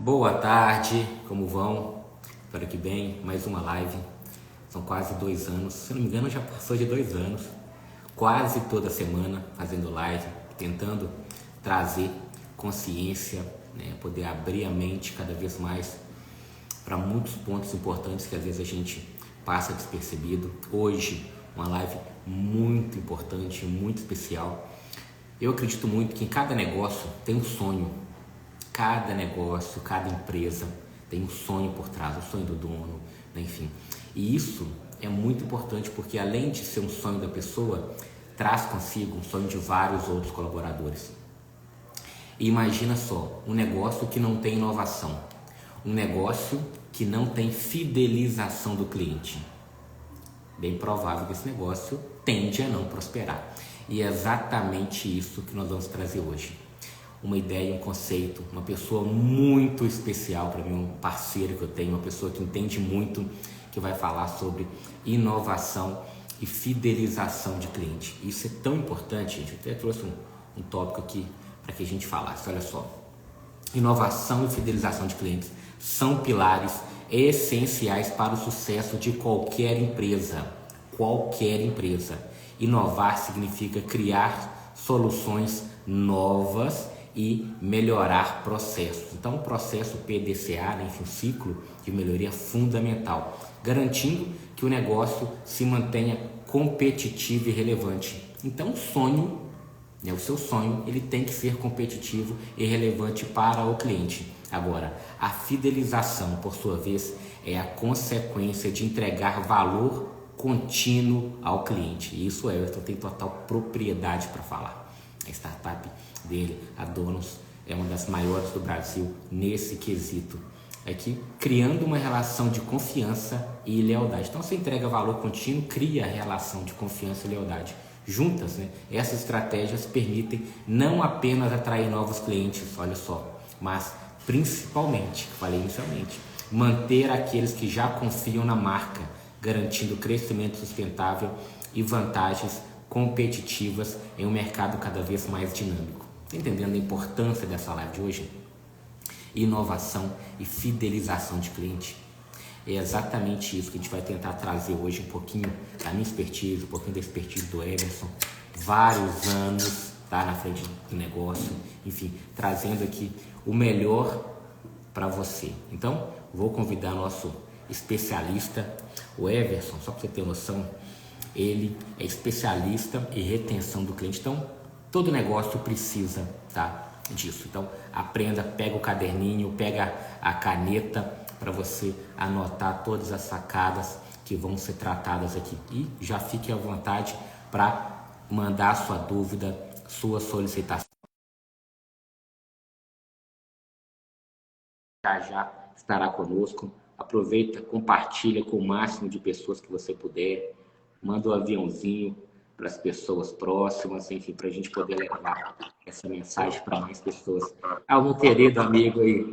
Boa tarde, como vão? Espero que bem, mais uma live. São quase 2 anos, se não me engano já passou de 2 anos. Quase toda semana fazendo live, tentando trazer consciência, né? Poder abrir a mente cada vez mais para muitos pontos importantes que às vezes a gente passa despercebido. Hoje, uma live muito importante, muito especial. Eu acredito muito que em cada negócio tem um sonho. Cada negócio, cada empresa tem um sonho por trás, o sonho do dono, né? Enfim. E isso é muito importante porque além de ser um sonho da pessoa, traz consigo um sonho de vários outros colaboradores. E imagina só, um negócio que não tem inovação, um negócio que não tem fidelização do cliente. Bem provável que esse negócio tende a não prosperar. E é exatamente isso que nós vamos trazer hoje. Uma ideia, um conceito, uma pessoa muito especial para mim, um parceiro que eu tenho, uma pessoa que entende muito, que vai falar sobre inovação e fidelização de cliente. Isso é tão importante, gente. Eu até trouxe um tópico aqui para que a gente falasse. Olha só, inovação e fidelização de clientes são pilares essenciais para o sucesso de qualquer empresa. Qualquer empresa. Inovar significa criar soluções novas e melhorar processos. Então, o processo PDCA, né, enfim, um ciclo de melhoria fundamental, garantindo que o negócio se mantenha competitivo e relevante. Então, o sonho, né, o seu sonho, ele tem que ser competitivo e relevante para o cliente. Agora, a fidelização, por sua vez, é a consequência de entregar valor contínuo ao cliente. E isso o Everton tem total propriedade para falar. A startup dele, a Donos, é uma das maiores do Brasil nesse quesito. É que criando uma relação de confiança e lealdade. Então, você entrega valor contínuo, cria a relação de confiança e lealdade. Juntas, né, essas estratégias permitem não apenas atrair novos clientes, olha só, mas principalmente, falei inicialmente, manter aqueles que já confiam na marca, garantindo crescimento sustentável e vantagens competitivas em um mercado cada vez mais dinâmico. Entendendo a importância dessa live de hoje? Inovação e fidelização de cliente. É exatamente isso que a gente vai tentar trazer hoje, um pouquinho da minha expertise, um pouquinho da expertise do Everson, vários anos tá, na frente do negócio, enfim, trazendo aqui o melhor para você. Então, vou convidar nosso especialista, o Everson, só para você ter noção, ele é especialista em retenção do cliente. Então, todo negócio precisa, tá, disso. Então, aprenda, pega o caderninho, pega a caneta para você anotar todas as sacadas que vão ser tratadas aqui. E já fique à vontade para mandar sua dúvida, sua solicitação. Já estará conosco. Aproveita, compartilha com o máximo de pessoas que você puder. Manda um aviãozinho para as pessoas próximas, enfim, para a gente poder levar essa mensagem para mais pessoas. Ah, meu querido amigo aí.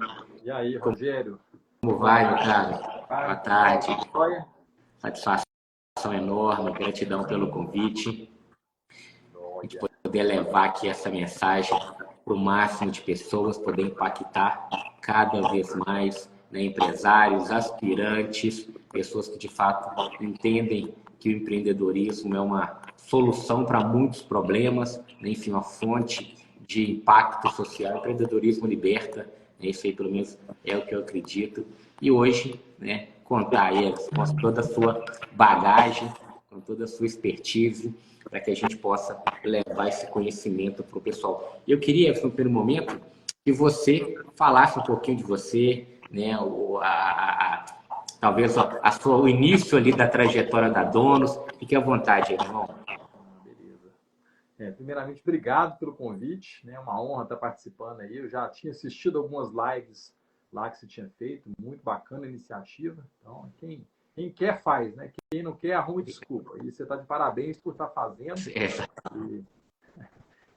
E aí, Rogério? Como vai, meu cara? Boa tarde. Olha. Satisfação enorme, gratidão pelo convite. A gente poder levar aqui essa mensagem para o máximo de pessoas, poder impactar cada vez mais, né, empresários, aspirantes, pessoas que de fato entendem que o empreendedorismo é uma solução para muitos problemas, né, enfim, uma fonte de impacto social. O empreendedorismo liberta, né, isso aí pelo menos é o que eu acredito. E hoje, né, contar aí com toda a sua bagagem, com toda a sua expertise, para que a gente possa levar esse conhecimento para o pessoal. Eu queria, no primeiro momento, que você falasse um pouquinho de você, né, talvez o início ali da trajetória da Donos. Fique à vontade, irmão. Beleza. Primeiramente, obrigado pelo convite, né? É uma honra estar participando aí. Eu já tinha assistido algumas lives lá que você tinha feito, muito bacana a iniciativa. Então, quem quer faz, né? Quem não quer arruma desculpa. E você está de parabéns por estar fazendo.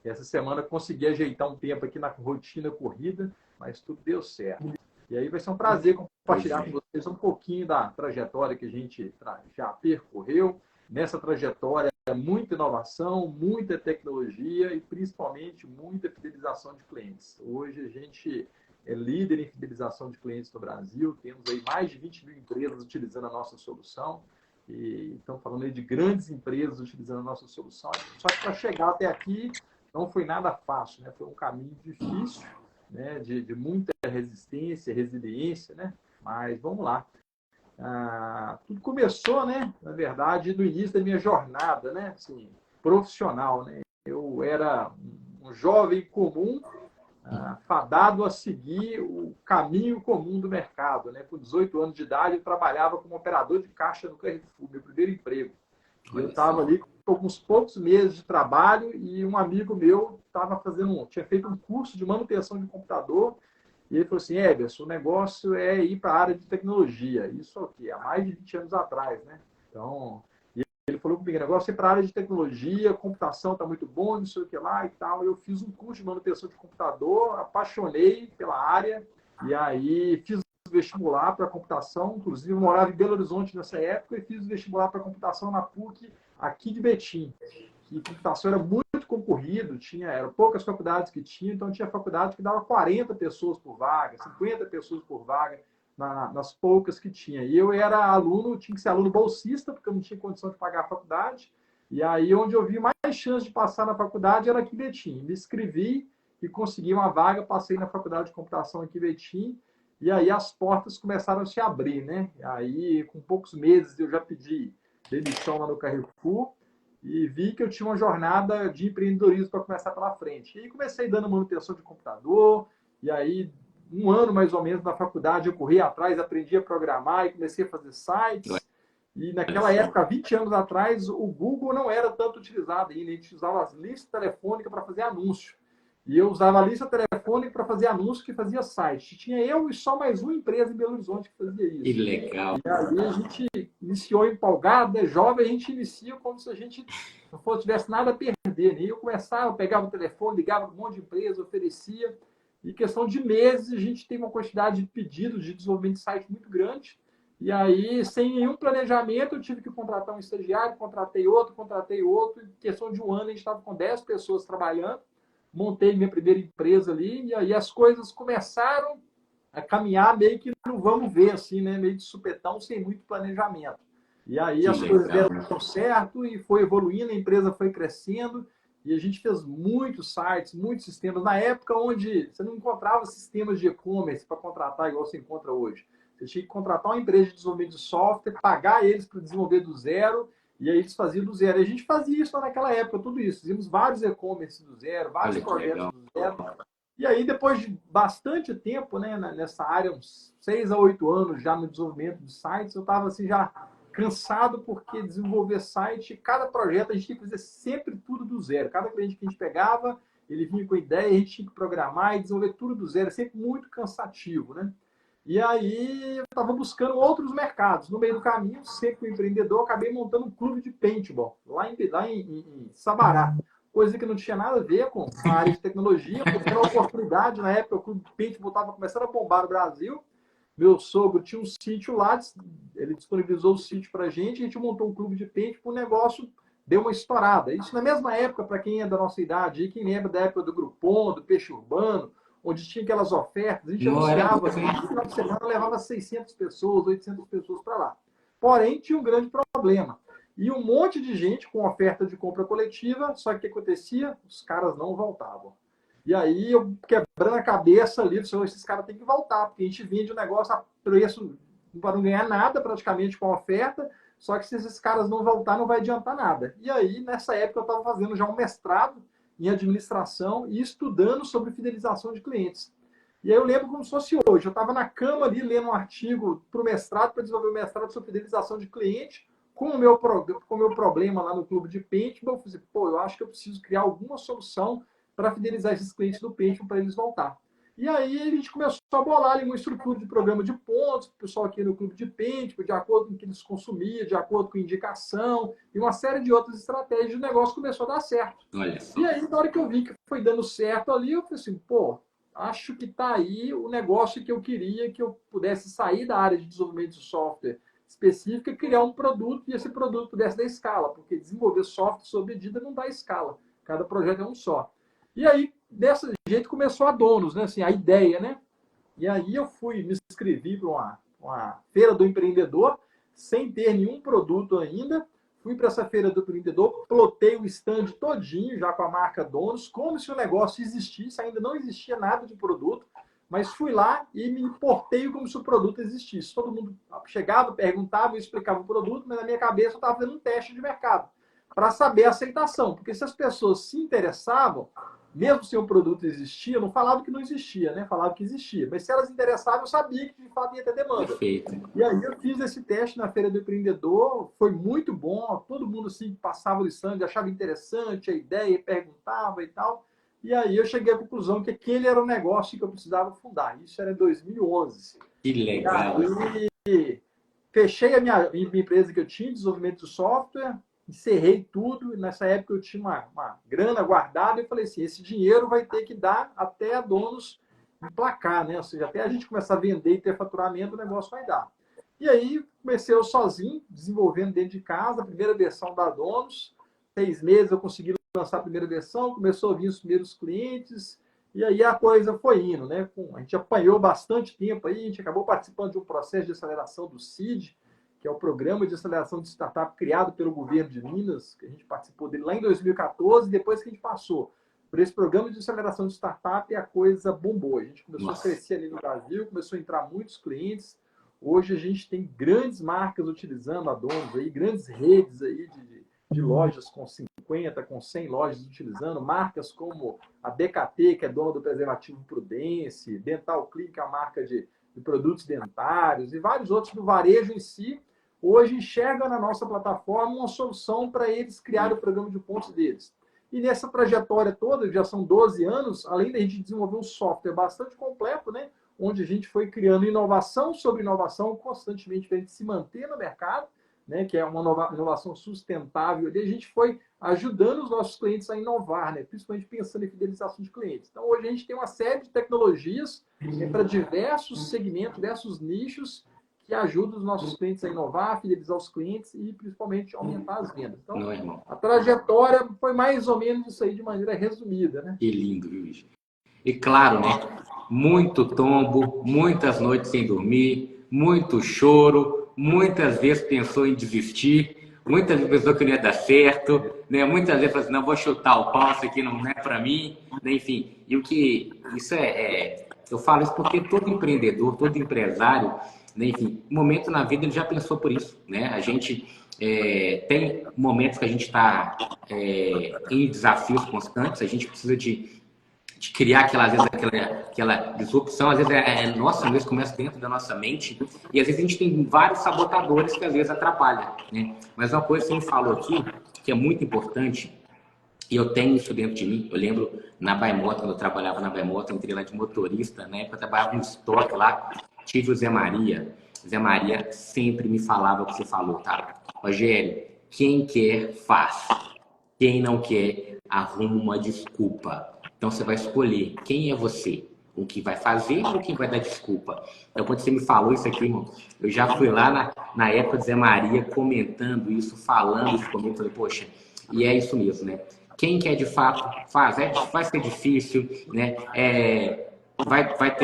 E essa semana eu consegui ajeitar um tempo aqui na rotina corrida, mas tudo deu certo. E aí vai ser um prazer compartilhar com vocês um pouquinho da trajetória que a gente já percorreu. Nessa trajetória, muita inovação, muita tecnologia e principalmente muita fidelização de clientes. Hoje a gente é líder em fidelização de clientes no Brasil. Temos aí mais de 20 mil empresas utilizando a nossa solução. E estamos falando aí de grandes empresas utilizando a nossa solução. Só que para chegar até aqui não foi nada fácil, né? Foi um caminho difícil, né? De muita resistência, resiliência, né? Mas vamos lá. Tudo começou, né? Na verdade, no início da minha jornada, né? Assim, profissional, né? Eu era um jovem comum, fadado a seguir o caminho comum do mercado, né? Com 18 anos de idade, eu trabalhava como operador de caixa no Carrefour, meu primeiro emprego. Eu estava ali com alguns poucos meses de trabalho e um amigo meu tinha feito um curso de manutenção de computador. E ele falou assim: Eberson, o negócio é ir para a área de tecnologia. Isso aqui, há mais de 20 anos atrás, né? Então, ele falou comigo: o negócio é ir para a área de tecnologia, computação está muito bom, não sei o que lá e tal. Eu fiz um curso de manutenção de computador, apaixonei pela área, e aí fiz vestibular para computação. Inclusive, eu morava em Belo Horizonte nessa época e fiz vestibular para computação na PUC, aqui de Betim. E computação era muito concorrido, eram poucas faculdades que tinham, então tinha faculdade que dava 40 pessoas por vaga, 50 pessoas por vaga, nas poucas que tinha. E eu era aluno, tinha que ser aluno bolsista, porque eu não tinha condição de pagar a faculdade. E aí, onde eu vi mais chance de passar na faculdade era aqui em Betim. Me inscrevi e consegui uma vaga, passei na faculdade de computação aqui em Betim. E aí as portas começaram a se abrir, né? Aí, com poucos meses, eu já pedi demissão lá no Carrefour e vi que eu tinha uma jornada de empreendedorismo para começar pela frente. E aí comecei dando manutenção de computador, e aí, um ano mais ou menos na faculdade, eu corri atrás, aprendi a programar e comecei a fazer sites. E naquela época, 20 anos atrás, o Google não era tanto utilizado ainda. A gente usava as listas telefônicas para fazer anúncio. E eu usava a lista telefônica para fazer anúncio que fazia site. Tinha eu e só mais uma empresa em Belo Horizonte que fazia isso. Que legal. E aí a gente iniciou empolgado, né? Jovem, a gente inicia como se a gente não tivesse nada a perder. Né? E eu começava, pegava o telefone, ligava para um monte de empresa, oferecia. E em questão de meses, a gente tem uma quantidade de pedidos de desenvolvimento de site muito grande. E aí, sem nenhum planejamento, eu tive que contratar um estagiário, contratei outro. Em questão de um ano, a gente estava com 10 pessoas trabalhando. Montei minha primeira empresa ali, e aí as coisas começaram a caminhar meio que no vamos ver, assim, né? Meio de supetão, sem muito planejamento. E aí as coisas deram certo e foi evoluindo, a empresa foi crescendo, e a gente fez muitos sites, muitos sistemas. Na época onde você não encontrava sistemas de e-commerce para contratar igual você encontra hoje. Você tinha que contratar uma empresa de desenvolvimento de software, pagar eles para desenvolver do zero, e aí eles faziam do zero. E a gente fazia isso naquela época, tudo isso. Fizemos vários e-commerce do zero, vários projetos do zero. E aí, depois de bastante tempo, né, nessa área, uns 6 a 8 anos já no desenvolvimento de sites, eu estava assim, já cansado, porque desenvolver site, cada projeto a gente tinha que fazer sempre tudo do zero. Cada cliente que a gente pegava, ele vinha com ideia, a gente tinha que programar e desenvolver tudo do zero. Sempre muito cansativo, né? E aí eu estava buscando outros mercados. No meio do caminho, sempre um empreendedor, acabei montando um clube de paintball lá em Sabará. Coisa que não tinha nada a ver com a área de tecnologia, porque era uma oportunidade. Na época, o clube de paintball estava começando a bombar no Brasil. Meu sogro tinha um sítio lá, ele disponibilizou o sítio para a gente montou um clube de paintball, o negócio deu uma estourada. Isso na mesma época, para quem é da nossa idade, quem lembra da época do Groupon, do Peixe Urbano, onde tinha aquelas ofertas, a gente anunciava, assim, no final de semana levava 600 pessoas, 800 pessoas para lá. Porém, tinha um grande problema. E um monte de gente com oferta de compra coletiva, só que o que acontecia? Os caras não voltavam. E aí, eu quebrando a cabeça ali, esses caras têm que voltar, porque a gente vende o negócio a preço para não ganhar nada praticamente com a oferta, só que se esses caras não voltar, não vai adiantar nada. E aí, nessa época, eu estava fazendo já um mestrado em administração e estudando sobre fidelização de clientes. E aí eu lembro como se fosse hoje. Eu estava na cama ali lendo um artigo para o mestrado, para desenvolver o mestrado sobre fidelização de cliente, com o meu problema lá no clube de paintball. Eu falei assim, eu acho que eu preciso criar alguma solução para fidelizar esses clientes do paintball para eles voltar. E aí a gente começou a bolar ali uma estrutura de programa de pontos, o pessoal aqui no clube de paintball, de acordo com o que eles consumiam, de acordo com indicação, e uma série de outras estratégias, o negócio começou a dar certo. E aí, na hora que eu vi que foi dando certo ali, eu falei assim, acho que está aí o negócio que eu queria, que eu pudesse sair da área de desenvolvimento de software específica e criar um produto, e esse produto pudesse dar escala, porque desenvolver software sob medida não dá escala. Cada projeto é um só. E aí, desse jeito, começou a Donos, né? Assim, a ideia, né? E aí eu me inscrevi para uma feira do empreendedor, sem ter nenhum produto ainda. Fui para essa feira do empreendedor, plotei o stand todinho, já com a marca Donos, como se o negócio existisse, ainda não existia nada de produto, mas fui lá e me importei como se o produto existisse. Todo mundo chegava, perguntava, eu explicava o produto, mas na minha cabeça eu estava fazendo um teste de mercado, para saber a aceitação. Porque se as pessoas se interessavam, mesmo se o produto existia, eu não falava que não existia, né? Falava que existia. Mas se elas se interessavam, eu sabia que de fato ia ter demanda. Perfeito. E aí eu fiz esse teste na Feira do Empreendedor, foi muito bom, todo mundo assim passava o stand, achava interessante a ideia, perguntava e tal. E aí eu cheguei à conclusão que aquele era o negócio que eu precisava fundar. Isso era em 2011. Que legal. Aí fechei a minha empresa que eu tinha, desenvolvimento de software, encerrei tudo. Nessa época eu tinha uma grana guardada e falei assim, esse dinheiro vai ter que dar até a Donos emplacar, né? Ou seja, até a gente começar a vender e ter faturamento, o negócio vai dar. E aí comecei eu sozinho, desenvolvendo dentro de casa, a primeira versão da Donos. 6 meses eu consegui lançar a primeira versão, começou a vir os primeiros clientes, e aí a coisa foi indo, né? A gente apanhou bastante tempo aí, a gente acabou participando de um processo de aceleração do CID, que é o Programa de Aceleração de Startup criado pelo governo de Minas, que a gente participou dele lá em 2014, depois que a gente passou por esse Programa de Aceleração de Startup, a coisa bombou. A gente começou a crescer ali no Brasil, começou a entrar muitos clientes. Hoje a gente tem grandes marcas utilizando a Donos aí, grandes redes aí de lojas com 50, com 100 lojas utilizando, marcas como a DKT, que é dona do preservativo Prudence, Dental Clinic, a marca de produtos dentários, e vários outros do varejo em si, hoje enxergam na nossa plataforma uma solução para eles criarem o programa de pontos deles. E nessa trajetória toda, já são 12 anos, além da gente desenvolver um software bastante completo, né, onde a gente foi criando inovação sobre inovação constantemente para a gente se manter no mercado, né, que é uma inovação sustentável, e a gente foi ajudando os nossos clientes a inovar, né, principalmente pensando em fidelização de clientes. Então, hoje a gente tem uma série de tecnologias para diversos segmentos, diversos nichos, que ajudam os nossos clientes a inovar, a fidelizar os clientes e, principalmente, aumentar as vendas. Então, a trajetória foi mais ou menos isso aí de maneira resumida, né? Que lindo, Luiz. E claro, né? Muito tombo, muitas noites sem dormir, muito choro, muitas vezes pensou em desistir, muitas vezes pensou que não ia dar certo, né? Muitas vezes falou assim, não, vou chutar o pau, isso aqui não é para mim, né? Enfim. E o que isso eu falo isso porque todo empreendedor, todo empresário, né? Enfim, um momento na vida ele já pensou por isso, né? A gente tem momentos que a gente está em desafios constantes, a gente precisa de criar às vezes, aquela disrupção, às vezes nossa, às vezes começa dentro da nossa mente, e às vezes a gente tem vários sabotadores que às vezes atrapalham, né? Mas uma coisa que você me falou aqui, que é muito importante, e eu tenho isso dentro de mim, eu lembro na Baimoto, quando eu trabalhava na Baimoto, eu entrei lá de motorista, né? Eu trabalhava no estoque lá, tive o Zé Maria. O Zé Maria sempre me falava o que você falou, tá? Rogério, quem quer, faz. Quem não quer, arruma uma desculpa. Então você vai escolher quem é você, o que vai fazer ou quem vai dar desculpa. Então quando você me falou isso aqui, irmão, eu já fui lá na época do Zé Maria comentando isso, falando isso comigo, falei, poxa, e é isso mesmo, né? Quem quer de fato, faz. Vai ser difícil, né? Vai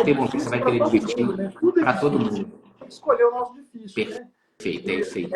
ter momentos que você vai querer desistir para todo mundo. Escolher o nosso difícil, né? Perfeito, é isso aí.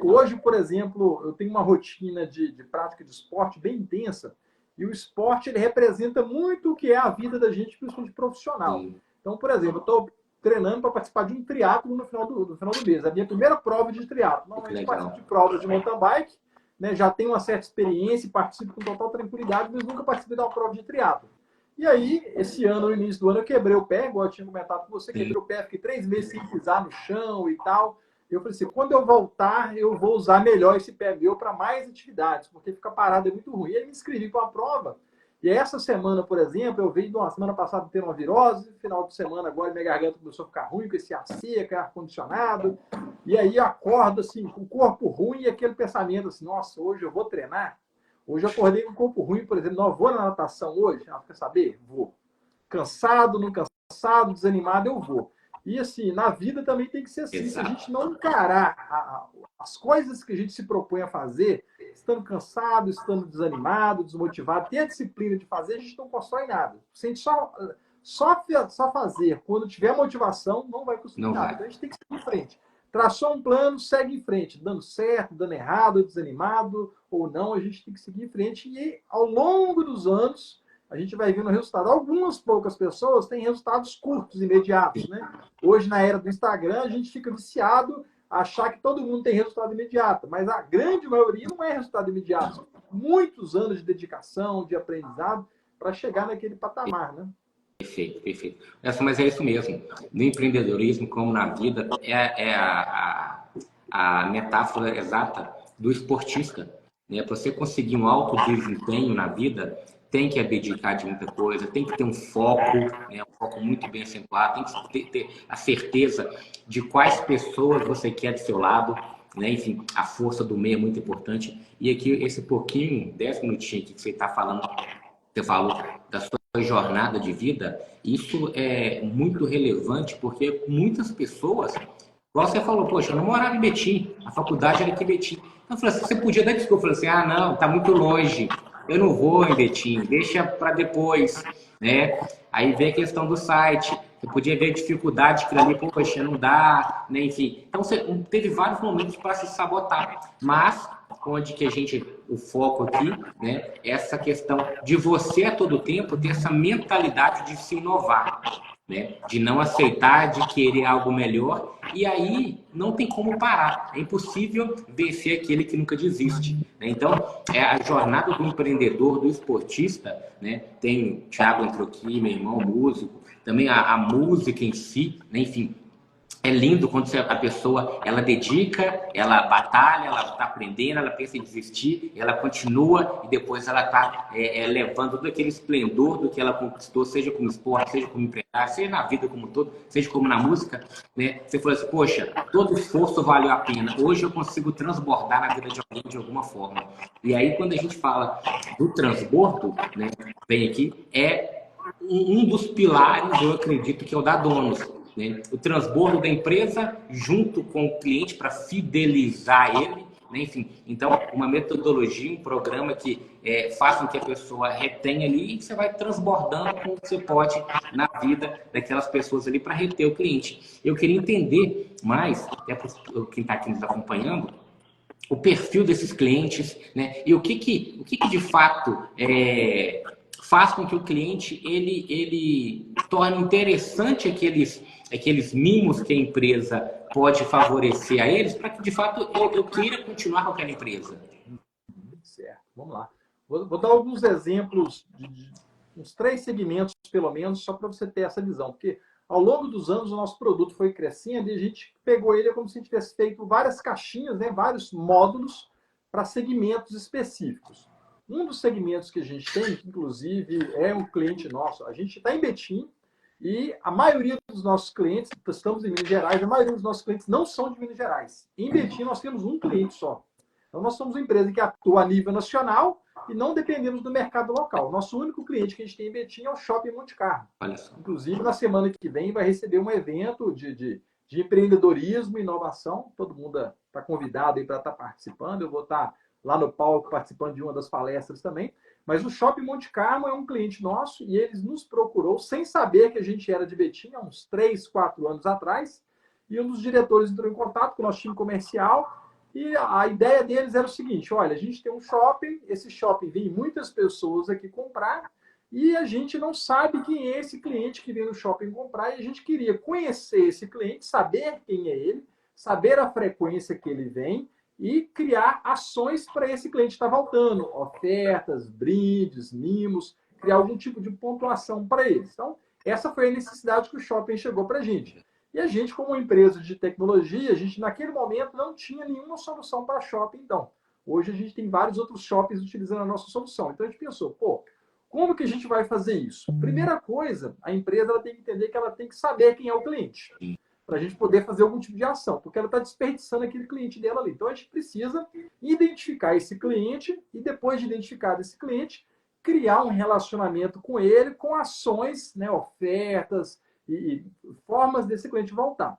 Hoje, por exemplo, eu tenho uma rotina de prática de esporte bem intensa, e o esporte ele representa muito o que é a vida da gente, principalmente profissional. Sim. Então, por exemplo, eu estou treinando para participar de um triatlo no final do mês. A minha primeira prova de triatlo. Normalmente eu participo de provas de mountain bike, né? Já tenho uma certa experiência e participo com total tranquilidade, mas nunca participei de uma prova de triatlo. E aí, esse ano, no início do ano, eu quebrei o pé, igual eu tinha comentado com você, quebrei o pé, fiquei 3 meses sem pisar no chão e tal. Eu falei assim, quando eu voltar, eu vou usar melhor esse pé meu para mais atividades, porque ficar parado é muito ruim. E aí me inscrevi para uma prova. E essa semana, por exemplo, eu veio de uma semana passada ter uma virose, final de semana agora minha garganta começou a ficar ruim com esse ar seco, ar-condicionado. E aí eu acordo assim, com o corpo ruim e aquele pensamento assim, nossa, hoje eu vou treinar. Hoje eu acordei com o corpo ruim, por exemplo, não, eu vou na natação hoje? Ah, quer saber? Vou. Cansado, não cansado, desanimado, eu vou. E assim, na vida também tem que ser assim. Exato. Se a gente não encarar as coisas que a gente se propõe a fazer, estando cansado, estando desanimado, desmotivado, ter a disciplina de fazer, a gente não constrói nada. Se a gente Só fazer quando tiver motivação não vai conseguir Não nada. vai. Então a gente tem que seguir em frente. Traçou um plano, segue em frente. Dando certo, dando errado, desanimado ou não, a gente tem que seguir em frente. E ao longo dos anos, a gente vai vendo o resultado. Algumas poucas pessoas têm resultados curtos, imediatos, né? Hoje, na era do Instagram, a gente fica viciado a achar que todo mundo tem resultado imediato. Mas a grande maioria não é resultado imediato. São muitos anos de dedicação, de aprendizado, para chegar naquele patamar, né? Perfeito, perfeito. Mas é isso mesmo. No empreendedorismo, como na vida, é a metáfora exata do esportista. Né? Para você conseguir um alto desempenho na vida, tem que abdicar de muita coisa, tem que ter um foco, né? Um foco muito bem acentuado, tem que ter a certeza de quais pessoas você quer do seu lado, né? Enfim, a força do meio é muito importante. E aqui, esse pouquinho, 10 minutinhos que você está falando, você falou da sua jornada de vida, isso é muito relevante porque muitas pessoas, igual você falou, poxa, eu não morava em Betim, a faculdade era aqui em Betim. Eu falei assim, você podia dar desculpa, eu falei assim, não, tá muito longe, eu não vou em Betim, deixa para depois, né? Aí vem a questão do site, você podia ver a dificuldade que ali, poxa, não dá, né? Enfim, então você teve vários momentos para se sabotar, mas onde que a gente, o foco aqui, né, é essa questão de você a todo tempo ter essa mentalidade de se inovar, né, de não aceitar, de querer algo melhor, e aí não tem como parar, é impossível vencer aquele que nunca desiste, né? Então, é a jornada do empreendedor, do esportista, né, tem o Thiago entrou aqui, meu irmão, músico, também a música em si, né, enfim, é lindo quando a pessoa ela dedica, ela batalha, ela está aprendendo, ela pensa em desistir, ela continua e depois ela está levando todo aquele esplendor do que ela conquistou, seja como esporte, seja como empresário, seja na vida como um todo, seja como na música, né? Você falou assim, poxa, todo esforço valeu a pena. Hoje eu consigo transbordar na vida de alguém de alguma forma. E aí quando a gente fala do transbordo, né, vem aqui, é um dos pilares, eu acredito, que é o da Donos, né? O transbordo da empresa junto com o cliente para fidelizar ele, né? Enfim, então uma metodologia, um programa que faça com que a pessoa retenha ali e você vai transbordando como você pode na vida daquelas pessoas ali para reter o cliente. Eu queria entender mais, até para quem está aqui nos acompanhando, o perfil desses clientes, né? E o que de fato faz com que o cliente ele torne interessante aqueles mimos que a empresa pode favorecer a eles, para que de fato eu queira continuar com aquela empresa. Certo, vamos lá. Vou dar alguns exemplos de uns 3 segmentos, pelo menos, só para você ter essa visão. Porque ao longo dos anos o nosso produto foi crescendo e a gente pegou ele como se a gente tivesse feito várias caixinhas, né, vários módulos para segmentos específicos. Um dos segmentos que a gente tem, que inclusive é um cliente nosso, a gente está em Betim e a maioria dos nossos clientes, estamos em Minas Gerais, a maioria dos nossos clientes não são de Minas Gerais. Em Betim nós temos um cliente só. Então, nós somos uma empresa que atua a nível nacional e não dependemos do mercado local. Nosso único cliente que a gente tem em Betim é o Shopping Monte Carlo. Inclusive, na semana que vem, vai receber um evento de empreendedorismo e inovação. Todo mundo está convidado para estar participando. Eu vou estar lá no palco participando de uma das palestras também. Mas o Shopping Monte Carlo é um cliente nosso e eles nos procurou sem saber que a gente era de Betim, há uns 3, 4 anos atrás. E um dos diretores entrou em contato com o nosso time comercial. E a ideia deles era o seguinte, olha, a gente tem um shopping, esse shopping vem muitas pessoas aqui comprar e a gente não sabe quem é esse cliente que vem no shopping comprar e a gente queria conhecer esse cliente, saber quem é ele, saber a frequência que ele vem e criar ações para esse cliente estar voltando, ofertas, brindes, mimos, criar algum tipo de pontuação para eles. Então, essa foi a necessidade que o shopping chegou para a gente. E a gente, como empresa de tecnologia, a gente naquele momento não tinha nenhuma solução para shopping, então. Hoje a gente tem vários outros shoppings utilizando a nossa solução. Então a gente pensou, pô, como que a gente vai fazer isso? Primeira coisa, a empresa ela tem que entender que ela tem que saber quem é o cliente, para a gente poder fazer algum tipo de ação, porque ela está desperdiçando aquele cliente dela ali. Então a gente precisa identificar esse cliente e depois de identificar esse cliente, criar um relacionamento com ele, com ações, né, ofertas, e formas desse cliente voltar.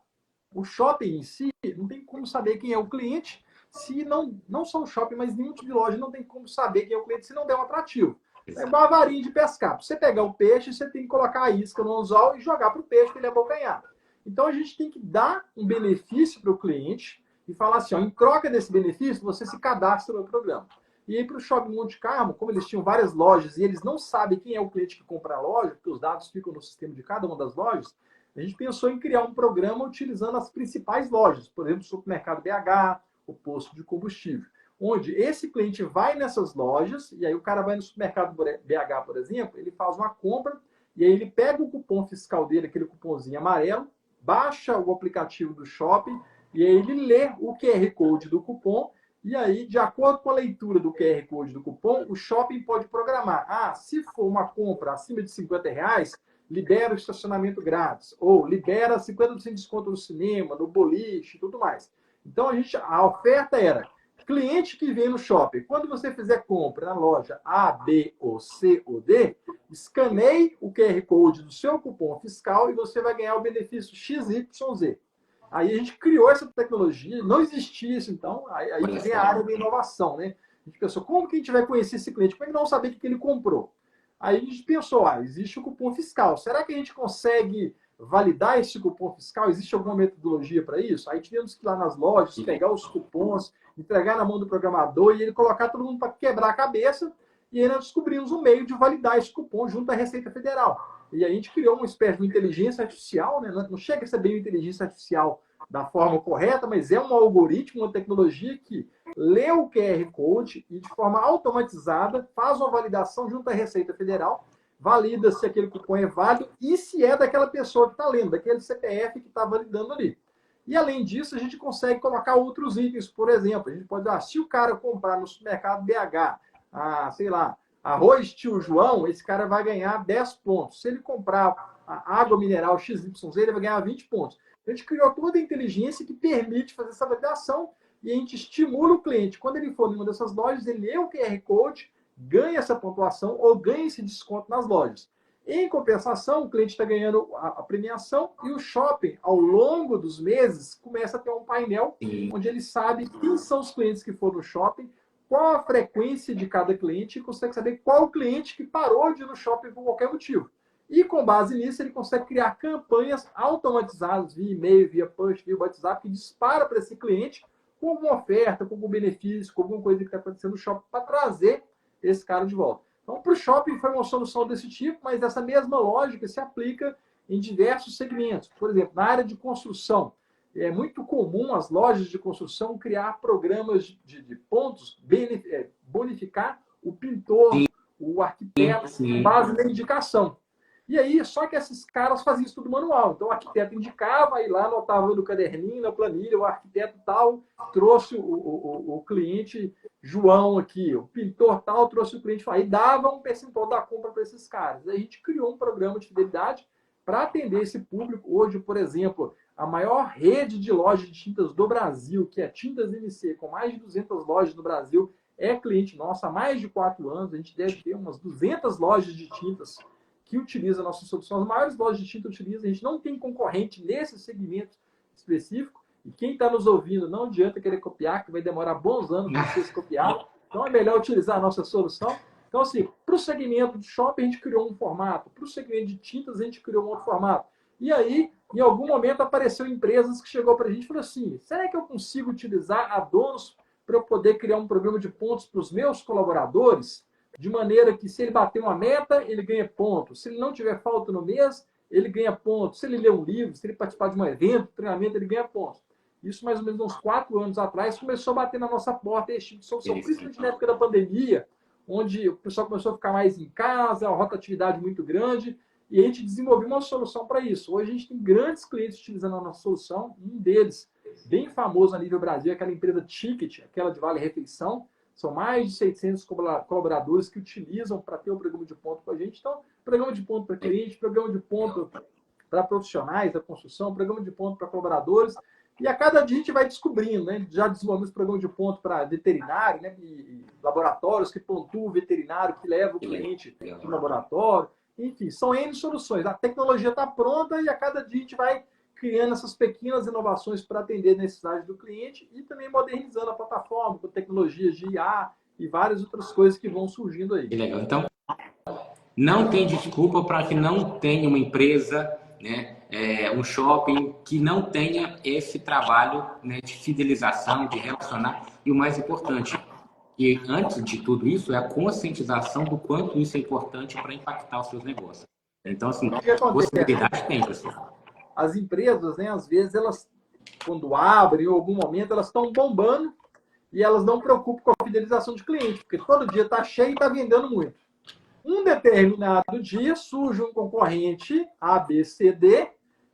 O shopping em si não tem como saber quem é o cliente se não só o shopping, mas nenhum tipo de loja não tem como saber quem é o cliente se não der um atrativo. É igual a varinha de pescar. Para você pegar o peixe, você tem que colocar a isca no anzol e jogar para o peixe para ele abocanhar. Então, a gente tem que dar um benefício para o cliente e falar assim, ó, em troca desse benefício, você se cadastra no programa. E aí, para o Shopping Monte Carlo, como eles tinham várias lojas e eles não sabem quem é o cliente que compra a loja, porque os dados ficam no sistema de cada uma das lojas, a gente pensou em criar um programa utilizando as principais lojas, por exemplo, o Supermercado BH, o posto de combustível, onde esse cliente vai nessas lojas, e aí o cara vai no Supermercado BH, por exemplo, ele faz uma compra, e aí ele pega o cupom fiscal dele, aquele cupomzinho amarelo, baixa o aplicativo do shopping, e aí ele lê o QR Code do cupom, e aí, de acordo com a leitura do QR Code do cupom, o shopping pode programar. Ah, se for uma compra acima de R$ 50, libera o estacionamento grátis, ou libera 50% de desconto no cinema, no boliche e tudo mais. Então, a oferta era, cliente que vem no shopping, quando você fizer compra na loja A, B, ou C ou D, escaneie o QR Code do seu cupom fiscal e você vai ganhar o benefício XYZ. Aí a gente criou essa tecnologia, não existia isso então, aí vem a área da inovação, né? A gente pensou, como que a gente vai conhecer esse cliente? Como é que não saber o que ele comprou? Aí a gente pensou, existe o cupom fiscal. Será que a gente consegue validar esse cupom fiscal? Existe alguma metodologia para isso? Aí tivemos que ir lá nas lojas, pegar os cupons, entregar na mão do programador e ele colocar todo mundo para quebrar a cabeça. E aí nós descobrimos um meio de validar esse cupom junto à Receita Federal. E a gente criou uma espécie de inteligência artificial, né? Não chega a ser bem uma inteligência artificial da forma correta, mas é um algoritmo, uma tecnologia que lê o QR Code e de forma automatizada faz uma validação junto à Receita Federal, valida se aquele cupom é válido e se é daquela pessoa que está lendo, daquele CPF que está validando ali. E além disso, a gente consegue colocar outros itens, por exemplo, a gente pode dar, se o cara comprar no supermercado BH, sei lá, arroz tio João, esse cara vai ganhar 10 pontos. Se ele comprar a água mineral XYZ, ele vai ganhar 20 pontos. A gente criou toda a inteligência que permite fazer essa validação e a gente estimula o cliente. Quando ele for em uma dessas lojas, ele lê o QR Code, ganha essa pontuação ou ganha esse desconto nas lojas. Em compensação, o cliente está ganhando a premiação e o shopping, ao longo dos meses, começa a ter um painel onde ele sabe quem são os clientes que foram no shopping, qual a frequência de cada cliente e consegue saber qual o cliente que parou de ir no shopping por qualquer motivo. E com base nisso, ele consegue criar campanhas automatizadas via e-mail, via push, via WhatsApp, que dispara para esse cliente com alguma oferta, com algum benefício, com alguma coisa que está acontecendo no shopping para trazer esse cara de volta. Então, para o shopping foi uma solução desse tipo, mas essa mesma lógica se aplica em diversos segmentos. Por exemplo, na área de construção, é muito comum as lojas de construção criar programas de pontos, bonificar o pintor, o arquiteto, com base na indicação. E aí, só que esses caras faziam isso tudo manual. Então, o arquiteto indicava, aí lá anotava no caderninho, na planilha, o arquiteto tal trouxe o cliente João aqui, o pintor tal trouxe o cliente, aí dava um percentual da compra para esses caras. Aí a gente criou um programa de fidelidade para atender esse público. Hoje, por exemplo, a maior rede de lojas de tintas do Brasil, que é Tintas MC, com mais de 200 lojas no Brasil, é cliente nosso há mais de 4 anos. A gente deve ter umas 200 lojas de tintas que utilizam a nossa solução. As maiores lojas de tinta utilizam. A gente não tem concorrente nesse segmento específico. E quem está nos ouvindo, não adianta querer copiar, que vai demorar bons anos para vocês copiar. Então, é melhor utilizar a nossa solução. Então, assim, para o segmento de shopping, a gente criou um formato. Para o segmento de tintas, a gente criou um outro formato. E aí, em algum momento, apareceu empresas que chegou para a gente e falou assim, será que eu consigo utilizar a Donos para eu poder criar um programa de pontos para os meus colaboradores? De maneira que, se ele bater uma meta, ele ganha pontos. Se ele não tiver falta no mês, ele ganha pontos. Se ele ler um livro, se ele participar de um evento, treinamento, ele ganha pontos. Isso, mais ou menos, uns 4 anos atrás, começou a bater na nossa porta esse tipo de solução. Principalmente na época da pandemia, onde o pessoal começou a ficar mais em casa, uma rotatividade muito grande, e a gente desenvolveu uma solução para isso. Hoje a gente tem grandes clientes utilizando a nossa solução. Um deles, bem famoso a nível Brasil, é aquela empresa Ticket, aquela de Vale Refeição. São mais de 600 colaboradores que utilizam para ter o programa de ponto com a gente. Então, programa de ponto para cliente, programa de ponto para profissionais da construção, programa de ponto para colaboradores. E a cada dia a gente vai descobrindo, né? Já desenvolvemos programa de ponto para veterinário, né? E laboratórios que pontuam o veterinário, que leva o cliente no laboratório. Enfim, são N soluções. A tecnologia está pronta e a cada dia a gente vai criando essas pequenas inovações para atender a necessidade do cliente e também modernizando a plataforma com tecnologias de IA e várias outras coisas que vão surgindo aí. Que legal. Então, Não tem desculpa para que não tenha uma empresa, né, um shopping que não tenha esse trabalho, né, de fidelização, de relacionar. E o mais importante, e antes de tudo isso, é a conscientização do quanto isso é importante para impactar os seus negócios. Então, assim, O que acontece? possibilidade tem, pessoal. As empresas, né, às vezes, elas, quando abrem, em algum momento, elas estão bombando e elas não preocupam com a fidelização de cliente, porque todo dia está cheio e está vendendo muito. Um determinado dia surge um concorrente A, B, C, D,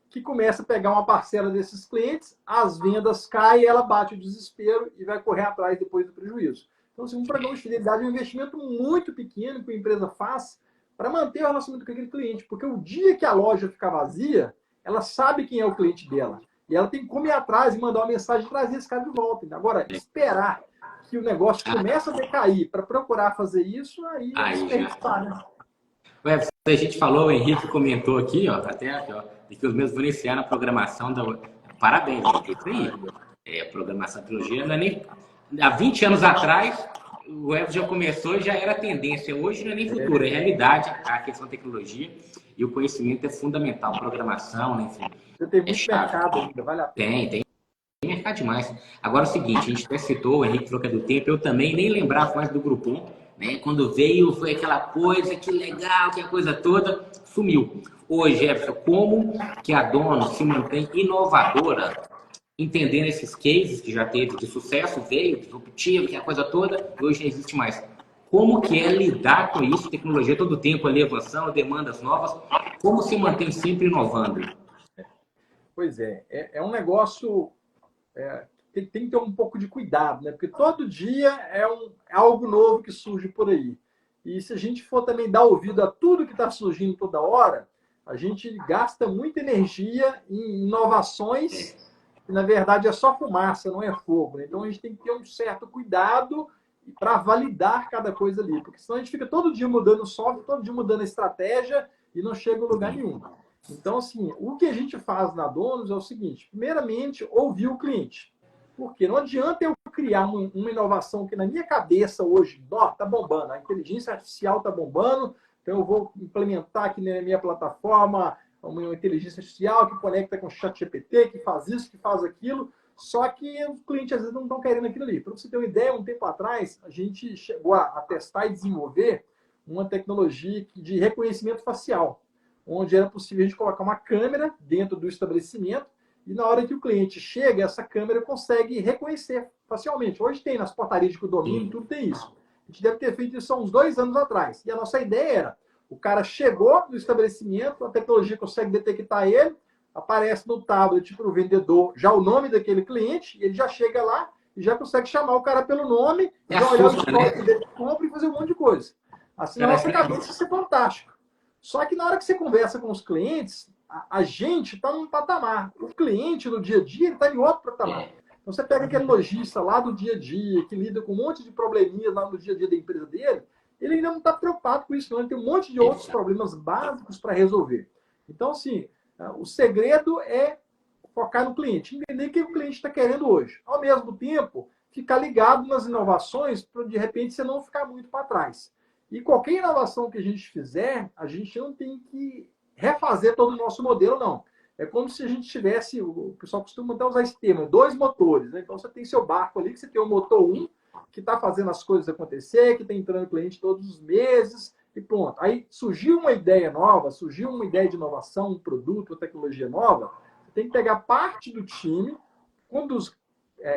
que começa a pegar uma parcela desses clientes, as vendas caem, ela bate o desespero e vai correr atrás depois do prejuízo. Então, assim, um programa de fidelidade é um investimento muito pequeno que a empresa faz para manter o relacionamento com aquele cliente, porque o dia que a loja ficar vazia, ela sabe quem é o cliente dela. E ela tem como ir atrás e mandar uma mensagem e trazer esse cara de volta. Agora, esperar que o negócio comece a decair para procurar fazer isso, aí é desperdiçar, né? Ué, a gente falou, o Henrique comentou aqui, ó, até aqui, ó, de que os meus vão iniciar na programação da. Parabéns, Henrique, isso aí. Programação de tecnologia não é nem. Há 20 anos atrás, o web já começou e já era tendência. Hoje não é nem futuro, é realidade a questão da tecnologia e o conhecimento é fundamental. Programação, né, enfim. Você tem muito mercado ainda, vale a pena. Tem mercado demais. Agora é o seguinte, a gente até citou, o Henrique falou que é do tempo, eu também nem lembrava mais do Groupon, né? Quando veio, foi aquela coisa, que legal, que a coisa toda sumiu. Hoje, Jefferson, como que a Dono se mantém inovadora, entendendo esses cases que já teve de sucesso, veio, disruptivo, que a coisa toda, e hoje não existe mais. Como que é lidar com isso, tecnologia todo tempo ali avançando, demandas novas, como se mantém sempre inovando? Pois é um negócio, tem que ter um pouco de cuidado, né? Porque todo dia é algo novo que surge por aí. E se a gente for também dar ouvido a tudo que está surgindo toda hora, a gente gasta muita energia em inovações que, na verdade, é só fumaça, não é fogo, né? Então, a gente tem que ter um certo cuidado para validar cada coisa ali, porque senão a gente fica todo dia mudando o software, todo dia mudando a estratégia e não chega a lugar nenhum. Então, assim, o que a gente faz na Donos é o seguinte: primeiramente, ouvir o cliente. Porque não adianta eu criar uma inovação que na minha cabeça hoje está bombando, a inteligência artificial está bombando, então eu vou implementar aqui na minha plataforma uma inteligência artificial que conecta com o ChatGPT, que faz isso, que faz aquilo, só que os clientes às vezes não estão querendo aquilo ali. Para você ter uma ideia, um tempo atrás, a gente chegou a testar e desenvolver uma tecnologia de reconhecimento facial, onde era possível a gente colocar uma câmera dentro do estabelecimento e na hora que o cliente chega, essa câmera consegue reconhecer facialmente. Hoje tem nas portarias de condomínio, tudo tem isso. A gente deve ter feito isso há uns 2 anos atrás. E a nossa ideia era, o cara chegou no estabelecimento, a tecnologia consegue detectar ele, aparece no tablet para o vendedor já o nome daquele cliente, e ele já chega lá e já consegue chamar o cara pelo nome, já olhar o histórico dele, compra e fazer um monte de coisa. Assim, na nossa cabeça, isso é fantástico. Só que na hora que você conversa com os clientes, a gente está num patamar. O cliente, no dia a dia, ele está em outro patamar. Então, você pega aquele lojista lá do dia a dia, que lida com um monte de probleminhas lá no dia a dia da empresa dele, ele ainda não está preocupado com isso, não. Ele tem um monte de outros problemas básicos para resolver. Então, assim, o segredo é focar no cliente, entender o que o cliente está querendo hoje. Ao mesmo tempo, ficar ligado nas inovações para, de repente, você não ficar muito para trás. E qualquer inovação que a gente fizer, a gente não tem que refazer todo o nosso modelo, não. É como se a gente tivesse, o pessoal costuma até usar esse termo, 2 motores, né? Então, você tem seu barco ali, que você tem o motor 1, que está fazendo as coisas acontecer, que está entrando cliente todos os meses, e pronto. Aí surgiu uma ideia nova, surgiu uma ideia de inovação, um produto, uma tecnologia nova, você tem que pegar parte do time,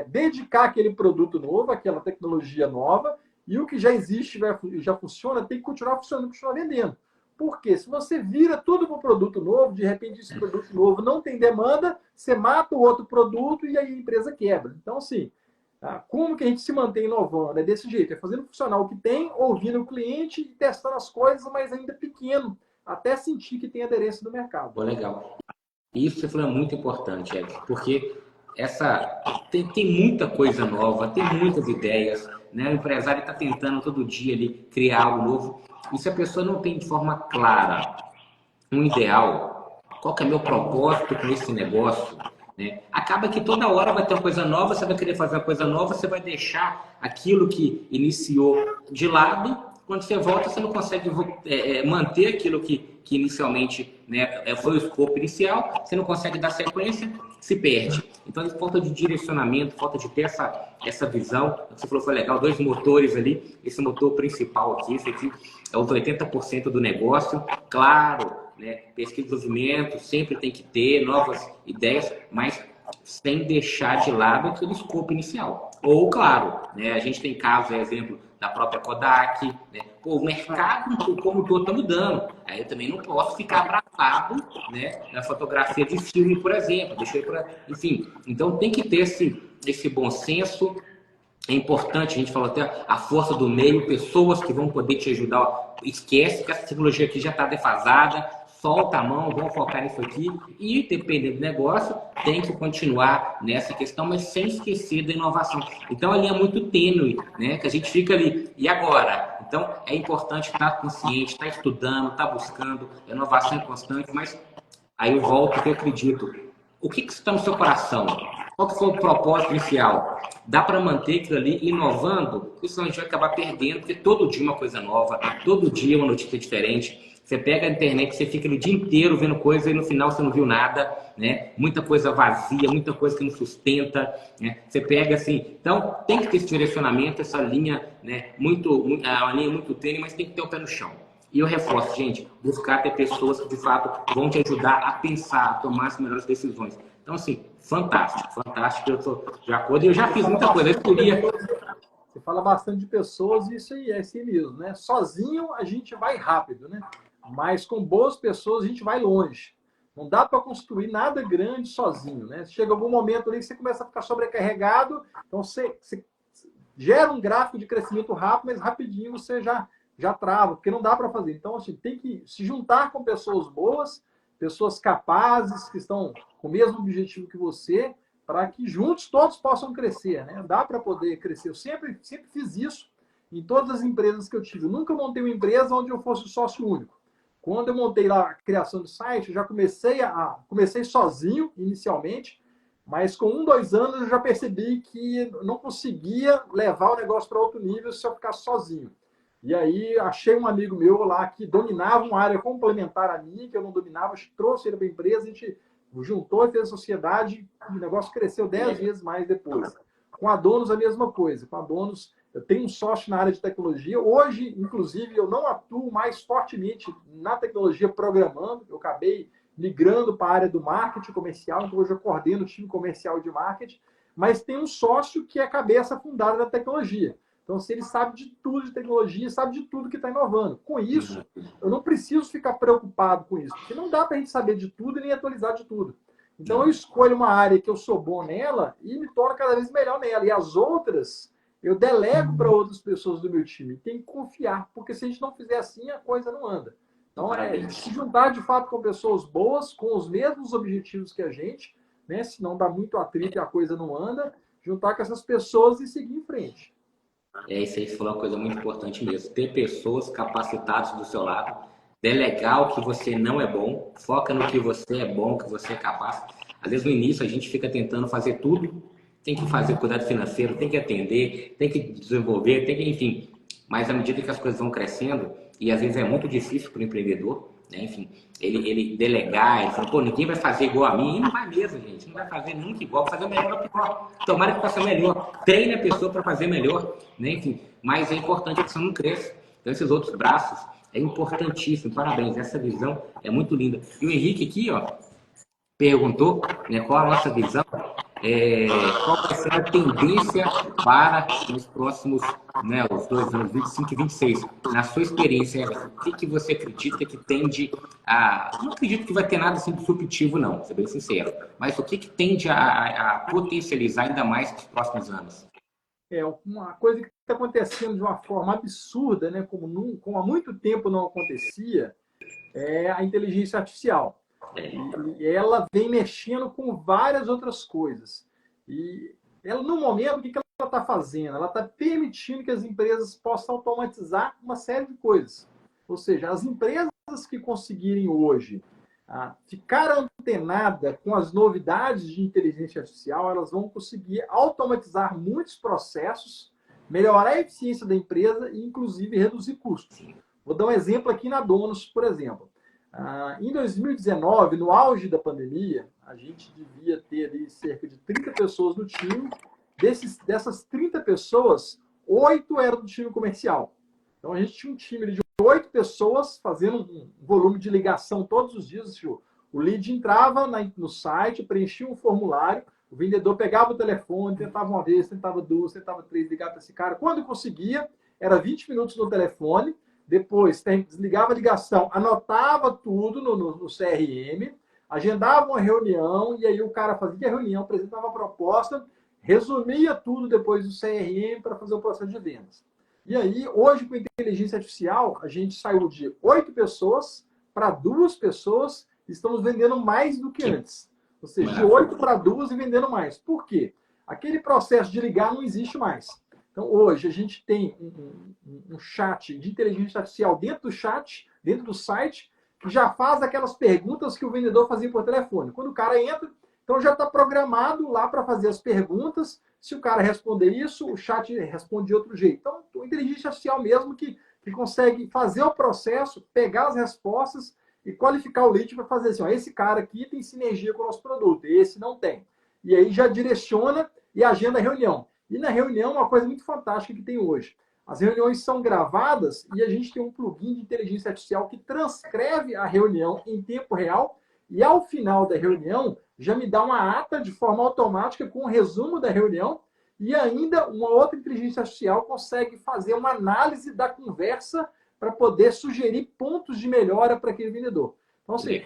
dedicar aquele produto novo, aquela tecnologia nova, e o que já existe, já funciona, tem que continuar funcionando, continuar vendendo. Porque se você vira tudo para um produto novo, de repente esse produto novo não tem demanda, você mata o outro produto e aí a empresa quebra. Então, assim, como que a gente se mantém inovando? É desse jeito, é fazendo funcionar o que tem, ouvindo o cliente e testando as coisas, mas ainda pequeno, até sentir que tem aderência do mercado. Pô, legal. Isso você falou é muito importante, Ed, porque tem muita coisa nova, tem muitas ideias, né? O empresário está tentando todo dia ali criar algo novo. E se a pessoa não tem de forma clara um ideal, qual que é meu propósito com esse negócio, né? Acaba que toda hora vai ter uma coisa nova, você vai querer fazer uma coisa nova, você vai deixar aquilo que iniciou de lado quando você volta, você não consegue manter aquilo que inicialmente, né, foi o escopo inicial, você não consegue dar sequência, se perde. Então, falta de direcionamento, falta de ter essa visão. Você falou, foi legal, 2 motores ali, esse motor principal aqui, esse aqui é os 80% do negócio. Claro, né, pesquisa e desenvolvimento, sempre tem que ter novas ideias, mas sem deixar de lado aquele escopo inicial. Ou, claro, né, a gente tem casos, exemplo, da própria Kodak, né? Pô, o mercado como todo está mudando. Aí eu também não posso ficar abraçado, né, na fotografia de filme, por exemplo. Enfim, então tem que ter esse bom senso. É importante, a gente falou até a força do meio, pessoas que vão poder te ajudar. Esquece que essa tecnologia aqui já está defasada, solta a mão, vamos focar nisso aqui. E, dependendo do negócio, tem que continuar nessa questão, mas sem esquecer da inovação. Então, a linha é muito tênue, né? Que a gente fica ali, e agora? Então, é importante estar consciente, estar estudando, estar buscando, inovação constante, mas aí eu volto que eu acredito. O que está no seu coração? Qual que foi o propósito inicial? Dá para manter aquilo ali inovando? Isso a gente vai acabar perdendo, porque todo dia uma coisa nova, todo dia uma notícia diferente. Você pega a internet, você fica o dia inteiro vendo coisa e no final você não viu nada, né? Muita coisa vazia, muita coisa que não sustenta, né? Você pega assim, então tem que ter esse direcionamento, essa linha, né? Uma linha muito tênue, mas tem que ter o pé no chão. E eu reforço, gente, buscar ter pessoas que de fato vão te ajudar a pensar, a tomar as melhores decisões. Então, assim, fantástico, fantástico. Eu estou de acordo e eu já fiz muita coisa. Você fala bastante de pessoas e isso aí é assim mesmo, né? Sozinho a gente vai rápido, né? Mas com boas pessoas a gente vai longe. Não dá para construir nada grande sozinho, né? Chega algum momento ali que você começa a ficar sobrecarregado, então você gera um gráfico de crescimento rápido, mas rapidinho você já trava, porque não dá para fazer. Então, assim, tem que se juntar com pessoas boas, pessoas capazes, que estão com o mesmo objetivo que você, para que juntos todos possam crescer, né? Dá para poder crescer. Eu sempre fiz isso em todas as empresas que eu tive. Eu nunca montei uma empresa onde eu fosse sócio único. Quando eu montei lá a criação do site, eu já comecei sozinho, inicialmente, mas com 1, 2 anos eu já percebi que não conseguia levar o negócio para outro nível se eu ficasse sozinho. E aí achei um amigo meu lá que dominava uma área complementar a mim, que eu não dominava, trouxe ele para a empresa, a gente juntou e fez a sociedade, o negócio cresceu 10 vezes mais depois. Com a Donos, a mesma coisa. Com a Donos, eu tenho um sócio na área de tecnologia. Hoje, inclusive, eu não atuo mais fortemente na tecnologia programando. Eu acabei migrando para a área do marketing comercial, então hoje eu coordeno o time comercial de marketing, mas tem um sócio que é a cabeça fundada da tecnologia. Então, se ele sabe de tudo de tecnologia, sabe de tudo que está inovando. Com isso, eu não preciso ficar preocupado com isso, porque não dá para a gente saber de tudo e nem atualizar de tudo. Então, eu escolho uma área que eu sou bom nela e me torno cada vez melhor nela. E as outras, eu delego para outras pessoas do meu time. Tem que confiar, porque se a gente não fizer assim, a coisa não anda. Então, é se juntar de fato com pessoas boas, com os mesmos objetivos que a gente, né? Senão dá muito atrito e a coisa não anda. Juntar com essas pessoas e seguir em frente. Isso aí foi uma coisa muito importante mesmo. Ter pessoas capacitadas do seu lado, delegar o que você não é bom, foca no que você é bom, que você é capaz. Às vezes no início a gente fica tentando fazer tudo, tem que fazer cuidado financeiro, tem que atender, tem que desenvolver, tem que, enfim. Mas à medida que as coisas vão crescendo, e às vezes é muito difícil para o empreendedor, né? Enfim, ele delegar, ele fala, pô, ninguém vai fazer igual a mim. E não vai mesmo, gente. Não vai fazer nunca igual, vai fazer o melhor ou pior. Tomara que faça melhor. Treine a pessoa para fazer melhor, né? Enfim, mas é importante que você não cresça. Então, esses outros braços é importantíssimo. Parabéns, essa visão é muito linda. E o Henrique aqui, ó, perguntou, né, qual a nossa visão, qual vai ser a tendência para os próximos, né, os 2 anos, 25 e 26. Na sua experiência, o que você acredita que tende a... Não acredito que vai ter nada assim disruptivo, não, ser bem sincero. Mas o que tende a potencializar ainda mais nos próximos anos? Uma coisa que está acontecendo de uma forma absurda, né, como há muito tempo não acontecia, é a inteligência artificial. E ela vem mexendo com várias outras coisas. E ela, no momento, o que ela está fazendo? Ela está permitindo que as empresas possam automatizar uma série de coisas. Ou seja, as empresas que conseguirem hoje ficar antenada com as novidades de inteligência artificial, elas vão conseguir automatizar muitos processos melhorar a eficiência da empresa e, inclusive, reduzir custos. Vou dar um exemplo aqui na Donos, por exemplo. Em 2019, no auge da pandemia, a gente devia ter ali cerca de 30 pessoas no time. Dessas 30 pessoas, 8 eram do time comercial. Então, a gente tinha um time de 8 pessoas fazendo um volume de ligação todos os dias. O lead entrava no site, preenchia um formulário, o vendedor pegava o telefone, tentava uma vez, tentava duas, tentava três, ligava para esse cara. Quando conseguia, era 20 minutos no telefone, depois desligava a ligação, anotava tudo no CRM, agendava uma reunião, e aí o cara fazia a reunião, apresentava a proposta, resumia tudo depois do CRM para fazer o processo de vendas. E aí, hoje, com inteligência artificial, a gente saiu de 8 pessoas para 2 pessoas e estamos vendendo mais do que antes. Ou seja, de 8 para 2 e vendendo mais. Por quê? Aquele processo de ligar não existe mais. Então, hoje, a gente tem um chat de inteligência artificial dentro do chat, dentro do site, que já faz aquelas perguntas que o vendedor fazia por telefone. Quando o cara entra, então já está programado lá para fazer as perguntas. Se o cara responder isso, o chat responde de outro jeito. Então, a inteligência artificial mesmo que consegue fazer o processo, pegar as respostas e qualificar o lead para fazer assim, ó, esse cara aqui tem sinergia com o nosso produto, esse não tem. E aí já direciona e agenda a reunião. E na reunião, uma coisa muito fantástica que tem hoje. As reuniões são gravadas e a gente tem um plugin de inteligência artificial que transcreve a reunião em tempo real e ao final da reunião já me dá uma ata de forma automática com um resumo da reunião e ainda uma outra inteligência artificial consegue fazer uma análise da conversa para poder sugerir pontos de melhora para aquele vendedor. Então, assim,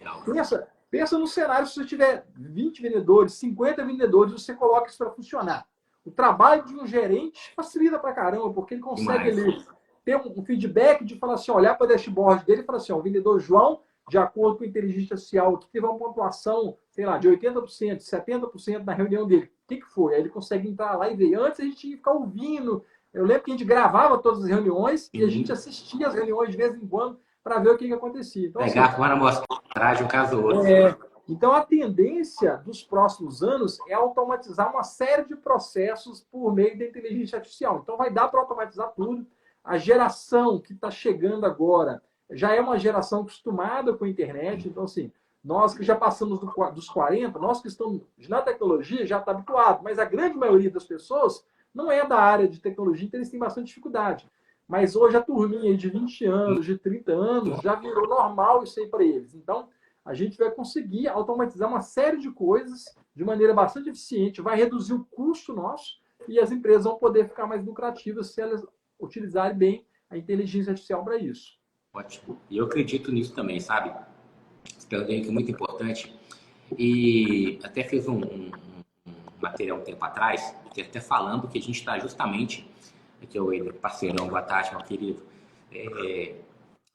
pensa no cenário, se você tiver 20 vendedores, 50 vendedores, você coloca isso para funcionar. O trabalho de um gerente facilita para caramba, porque ele consegue ali, ter um feedback de falar assim, olhar para o dashboard dele e falar assim, ó, o vendedor João, de acordo com a inteligência artificial, que teve uma pontuação, sei lá, de 80%, 70% na reunião dele. O que foi? Aí ele consegue entrar lá e ver. Antes a gente tinha que ficar ouvindo. Eu lembro que a gente gravava todas as reuniões e a gente assistia as reuniões de vez em quando para ver o que acontecia. Então, pegar uma amostragem, um caso ou outro. Então, a tendência dos próximos anos é automatizar uma série de processos por meio da inteligência artificial. Então, vai dar para automatizar tudo. A geração que está chegando agora já é uma geração acostumada com a internet. Então, assim, nós que já passamos dos 40, nós que estamos na tecnologia já está habituado. Mas a grande maioria das pessoas não é da área de tecnologia, então eles têm bastante dificuldade. Mas hoje a turminha de 20 anos, de 30 anos, já virou normal isso aí para eles. Então, a gente vai conseguir automatizar uma série de coisas de maneira bastante eficiente, vai reduzir o custo nosso e as empresas vão poder ficar mais lucrativas se elas utilizarem bem a inteligência artificial para isso. Ótimo. E eu acredito nisso também, sabe? Esse que é muito importante. E até fiz um material um tempo atrás, até falando que a gente está justamente, aqui é o parceirão, boa tarde, meu querido,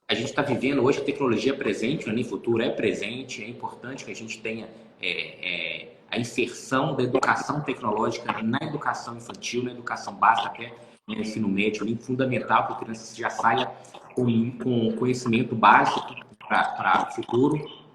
a gente está vivendo hoje a tecnologia presente, nem futuro, é presente, é importante que a gente tenha a inserção da educação tecnológica na educação infantil, na educação básica, até no ensino médio, é fundamental que a criança já saia com conhecimento básico para o futuro.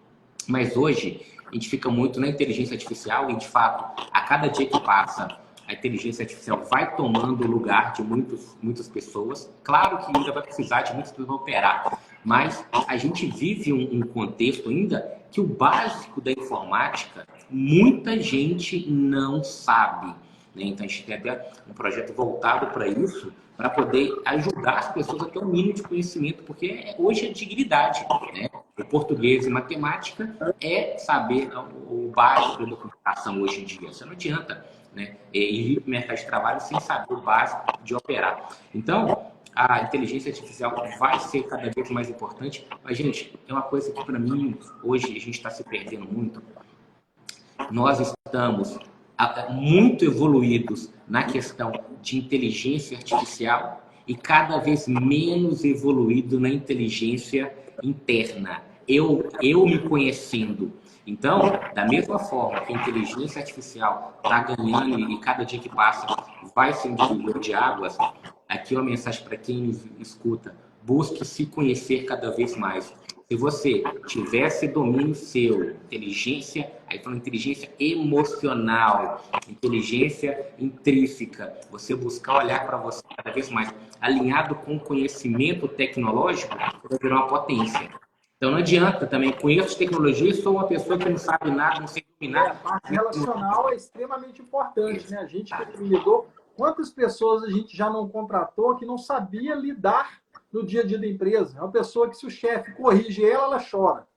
Mas hoje a gente fica muito na inteligência artificial e, de fato, a cada dia que passa, a inteligência artificial vai tomando o lugar de muitas pessoas. Claro que ainda vai precisar de muitas pessoas operar, mas a gente vive um contexto ainda que o básico da informática muita gente não sabe, né? Então a gente tem até um projeto voltado para isso, para poder ajudar as pessoas a ter um mínimo de conhecimento, porque hoje é dignidade, né? O português e matemática é saber o básico da computação hoje em dia. Você não adianta, né, ir para o mercado de trabalho sem saber o básico de operar. Então, a inteligência artificial vai ser cada vez mais importante. Mas, gente, é uma coisa que, para mim, hoje a gente está se perdendo muito. Nós estamos muito evoluídos na questão de inteligência artificial e cada vez menos evoluído na inteligência interna. Eu me conhecendo. Então, da mesma forma que a inteligência artificial está ganhando e cada dia que passa vai ser um divisor de águas, aqui é uma mensagem para quem nos escuta: busque se conhecer cada vez mais. Se você tivesse domínio seu, inteligência, aí falando inteligência emocional, inteligência intrínseca, você buscar olhar para você cada vez mais alinhado com o conhecimento tecnológico, você vai virar uma potência. Então não adianta também, conheço tecnologia e sou uma pessoa que não sabe nada, não sei A dominar. parte relacional é extremamente importante, né? A gente que é empreendedor, quantas pessoas a gente já não contratou que não sabia lidar no dia a dia da empresa? É uma pessoa que, se o chefe corrige ela, ela chora.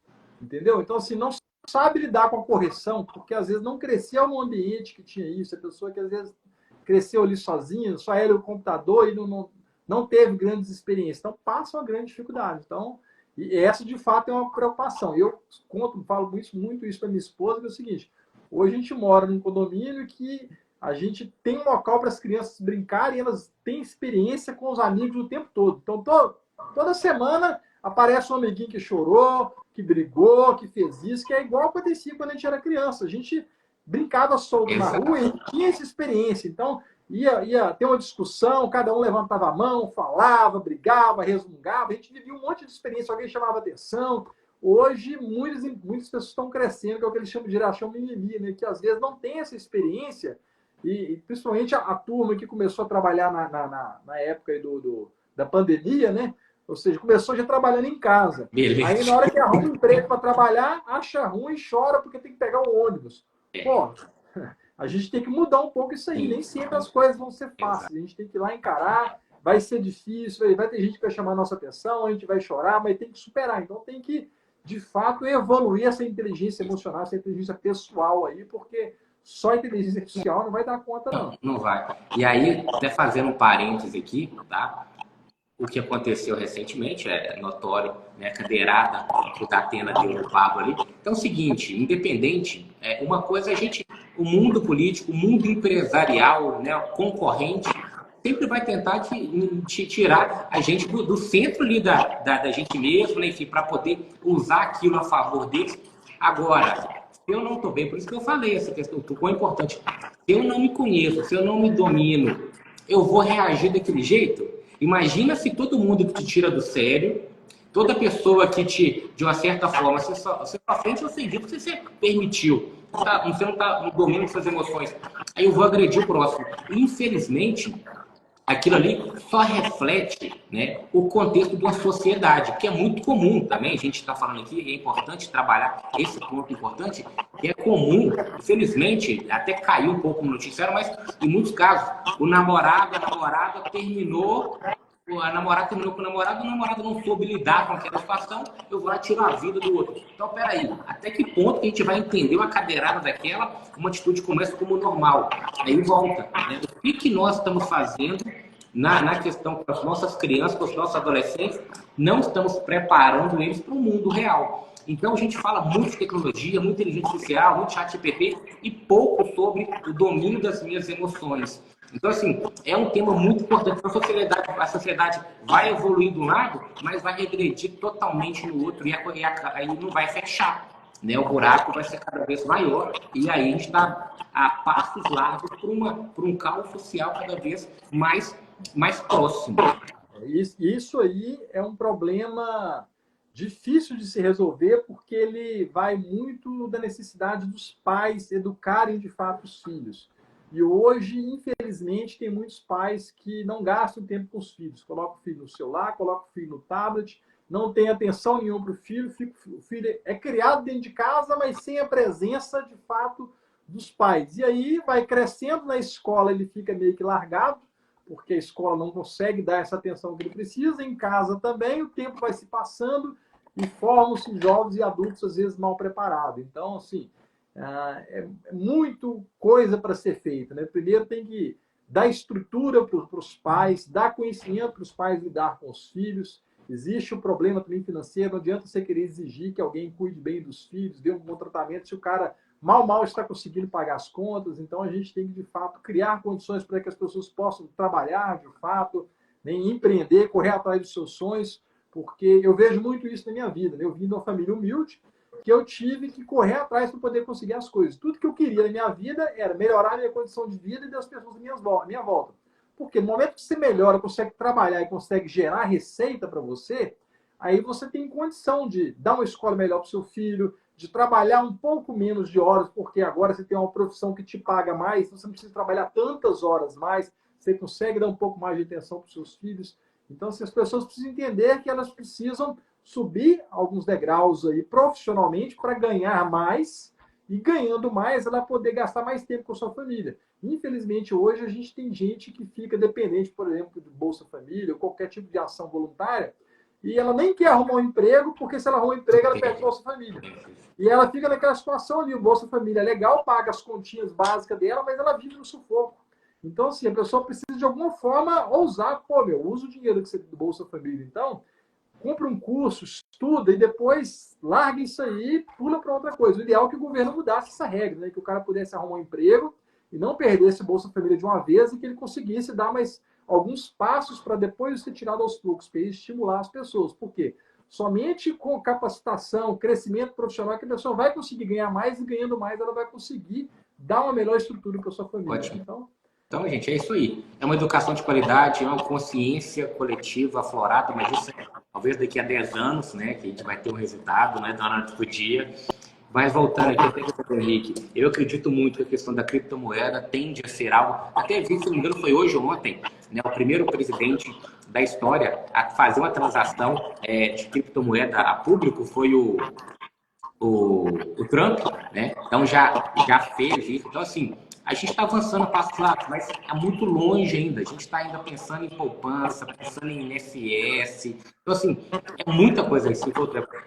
Entendeu? Então, assim, não sabe lidar com a correção, porque às vezes não cresceu no ambiente que tinha isso. A pessoa que às vezes cresceu ali sozinha, só ela e o computador e não teve grandes experiências. Então, passa uma grande dificuldade. Então, e essa, de fato, é uma preocupação. Eu falo muito isso para minha esposa, que é o seguinte: hoje a gente mora num condomínio que a gente tem um local para as crianças brincarem e elas têm experiência com os amigos o tempo todo. Então, toda semana aparece um amiguinho que chorou, que brigou, que fez isso, que é igual acontecia quando a gente era criança. A gente brincava solto na rua e tinha essa experiência. Então, ia ter uma discussão, cada um levantava a mão, falava, brigava, resmungava. A gente vivia um monte de experiência, alguém chamava atenção. Hoje, muitas pessoas estão crescendo, que é o que eles chamam de geração mimimi, né? Que às vezes não tem essa experiência, e principalmente a turma que começou a trabalhar na época aí da pandemia, né? Ou seja, começou já trabalhando em casa. Beleza. Aí, na hora que arruma um emprego para trabalhar, acha ruim e chora porque tem que pegar o ônibus. Pô, a gente tem que mudar um pouco isso aí. Nem sempre as coisas vão ser fáceis. A gente tem que ir lá encarar. Vai ser difícil, vai ter gente que vai chamar a nossa atenção, a gente vai chorar, mas tem que superar. Então tem que, de fato, evoluir essa inteligência emocional, essa inteligência pessoal aí, porque só a inteligência artificial não vai dar conta, não. Não vai. E aí, até fazendo um parêntese aqui, tá? O que aconteceu recentemente é notório, né? A cadeirada que o Datena deu no Pablo ali. Então é o seguinte, independente, uma coisa é o mundo político, o mundo empresarial, né? O concorrente, sempre vai tentar te tirar a gente do centro ali da gente mesmo, né? Enfim, para poder usar aquilo a favor deles. Agora, se eu não estou bem, por isso que eu falei essa questão, o quão importante. Se eu não me conheço, se eu não me domino, eu vou reagir daquele jeito? Imagina se todo mundo que te tira do sério, toda pessoa que de uma certa forma, você só frente ao serviço porque você permitiu. Você não está no domínio de suas emoções. Aí eu vou agredir o próximo. Infelizmente, aquilo ali só reflete, né, o contexto de uma sociedade, que é muito comum também. A gente está falando aqui, é importante trabalhar esse ponto importante, que é comum. Infelizmente, até caiu um pouco no noticiário, mas em muitos casos, a namorada terminou. A namorada terminou com o namorado não soube lidar com aquela situação, eu vou lá tirar a vida do outro. Então, peraí, até que ponto que a gente vai entender uma cadeirada daquela, uma atitude como essa, como normal? Aí volta, né? O que nós estamos fazendo na questão com as nossas crianças, com os nossos adolescentes, não estamos preparando eles para o mundo real. Então, a gente fala muito de tecnologia, muito inteligência artificial, muito chat GPT e pouco sobre o domínio das minhas emoções. Então, assim, é um tema muito importante. A sociedade vai evoluir de um lado, mas vai regredir totalmente no outro e aí não vai fechar. Né? O buraco vai ser cada vez maior e aí a gente está a passos largos para um caos social cada vez mais próximo. Isso aí é um problema difícil de se resolver, porque ele vai muito da necessidade dos pais educarem de fato os filhos. E hoje, infelizmente, tem muitos pais que não gastam tempo com os filhos. Coloca o filho no celular, coloca o filho no tablet, não tem atenção nenhuma para o filho. O filho é criado dentro de casa, mas sem a presença, de fato, dos pais. E aí vai crescendo na escola, ele fica meio que largado, porque a escola não consegue dar essa atenção que ele precisa. Em casa também, o tempo vai se passando e formam-se jovens e adultos, às vezes, mal preparados. Então, assim, é muito coisa para ser feita, né? Primeiro tem que dar estrutura para os pais, dar conhecimento para os pais lidar com os filhos. Existe o problema também financeiro, não adianta você querer exigir que alguém cuide bem dos filhos, dê um bom tratamento, se o cara mal está conseguindo pagar as contas. Então a gente tem que, de fato, criar condições para que as pessoas possam trabalhar, de fato, né? Empreender, correr atrás dos seus sonhos, porque eu vejo muito isso na minha vida, né? Eu vim de uma família humilde, que eu tive que correr atrás para poder conseguir as coisas. Tudo que eu queria na minha vida era melhorar a minha condição de vida e das pessoas à minha volta. Porque no momento que você melhora, consegue trabalhar e consegue gerar receita para você, aí você tem condição de dar uma escola melhor para o seu filho, de trabalhar um pouco menos de horas, porque agora você tem uma profissão que te paga mais, então você não precisa trabalhar tantas horas mais, você consegue dar um pouco mais de atenção para os seus filhos. Então, assim, as pessoas precisam entender que elas precisam subir alguns degraus aí profissionalmente para ganhar mais, e ganhando mais, ela poder gastar mais tempo com a sua família. Infelizmente, hoje a gente tem gente que fica dependente, por exemplo, de Bolsa Família ou qualquer tipo de ação voluntária, e ela nem quer arrumar um emprego, porque se ela arrumar um emprego, ela perde Bolsa Família. E ela fica naquela situação ali, o Bolsa Família é legal, paga as continhas básicas dela, mas ela vive no sufoco. Então, assim, a pessoa precisa de alguma forma ousar, pô, meu, usa o dinheiro que você tem do Bolsa Família, então, compra um curso, estuda e depois larga isso aí e pula para outra coisa. O ideal é que o governo mudasse essa regra, né? Que o cara pudesse arrumar um emprego e não perdesse o Bolsa Família de uma vez e que ele conseguisse dar mais alguns passos para depois ser tirado aos poucos, para estimular as pessoas. Por quê? Somente com capacitação, crescimento profissional, que a pessoa vai conseguir ganhar mais e ganhando mais, ela vai conseguir dar uma melhor estrutura para a sua família. Ótimo. Então, gente, é isso aí. É uma educação de qualidade, é uma consciência coletiva aflorada, mas isso é, talvez daqui a 10 anos, né, que a gente vai ter um resultado, né, da noite do dia. Mas voltando aqui, Henrique, eu acredito muito que a questão da criptomoeda tende a ser algo, até vi, se não me engano, foi hoje ou ontem, né, o primeiro presidente da história a fazer uma transação de criptomoeda a público foi o Trump, né? Então já fez isso. Então, assim, a gente está avançando a passos largos, mas é muito longe ainda. A gente está ainda pensando em poupança, pensando em INSS. Então, assim, é muita coisa assim.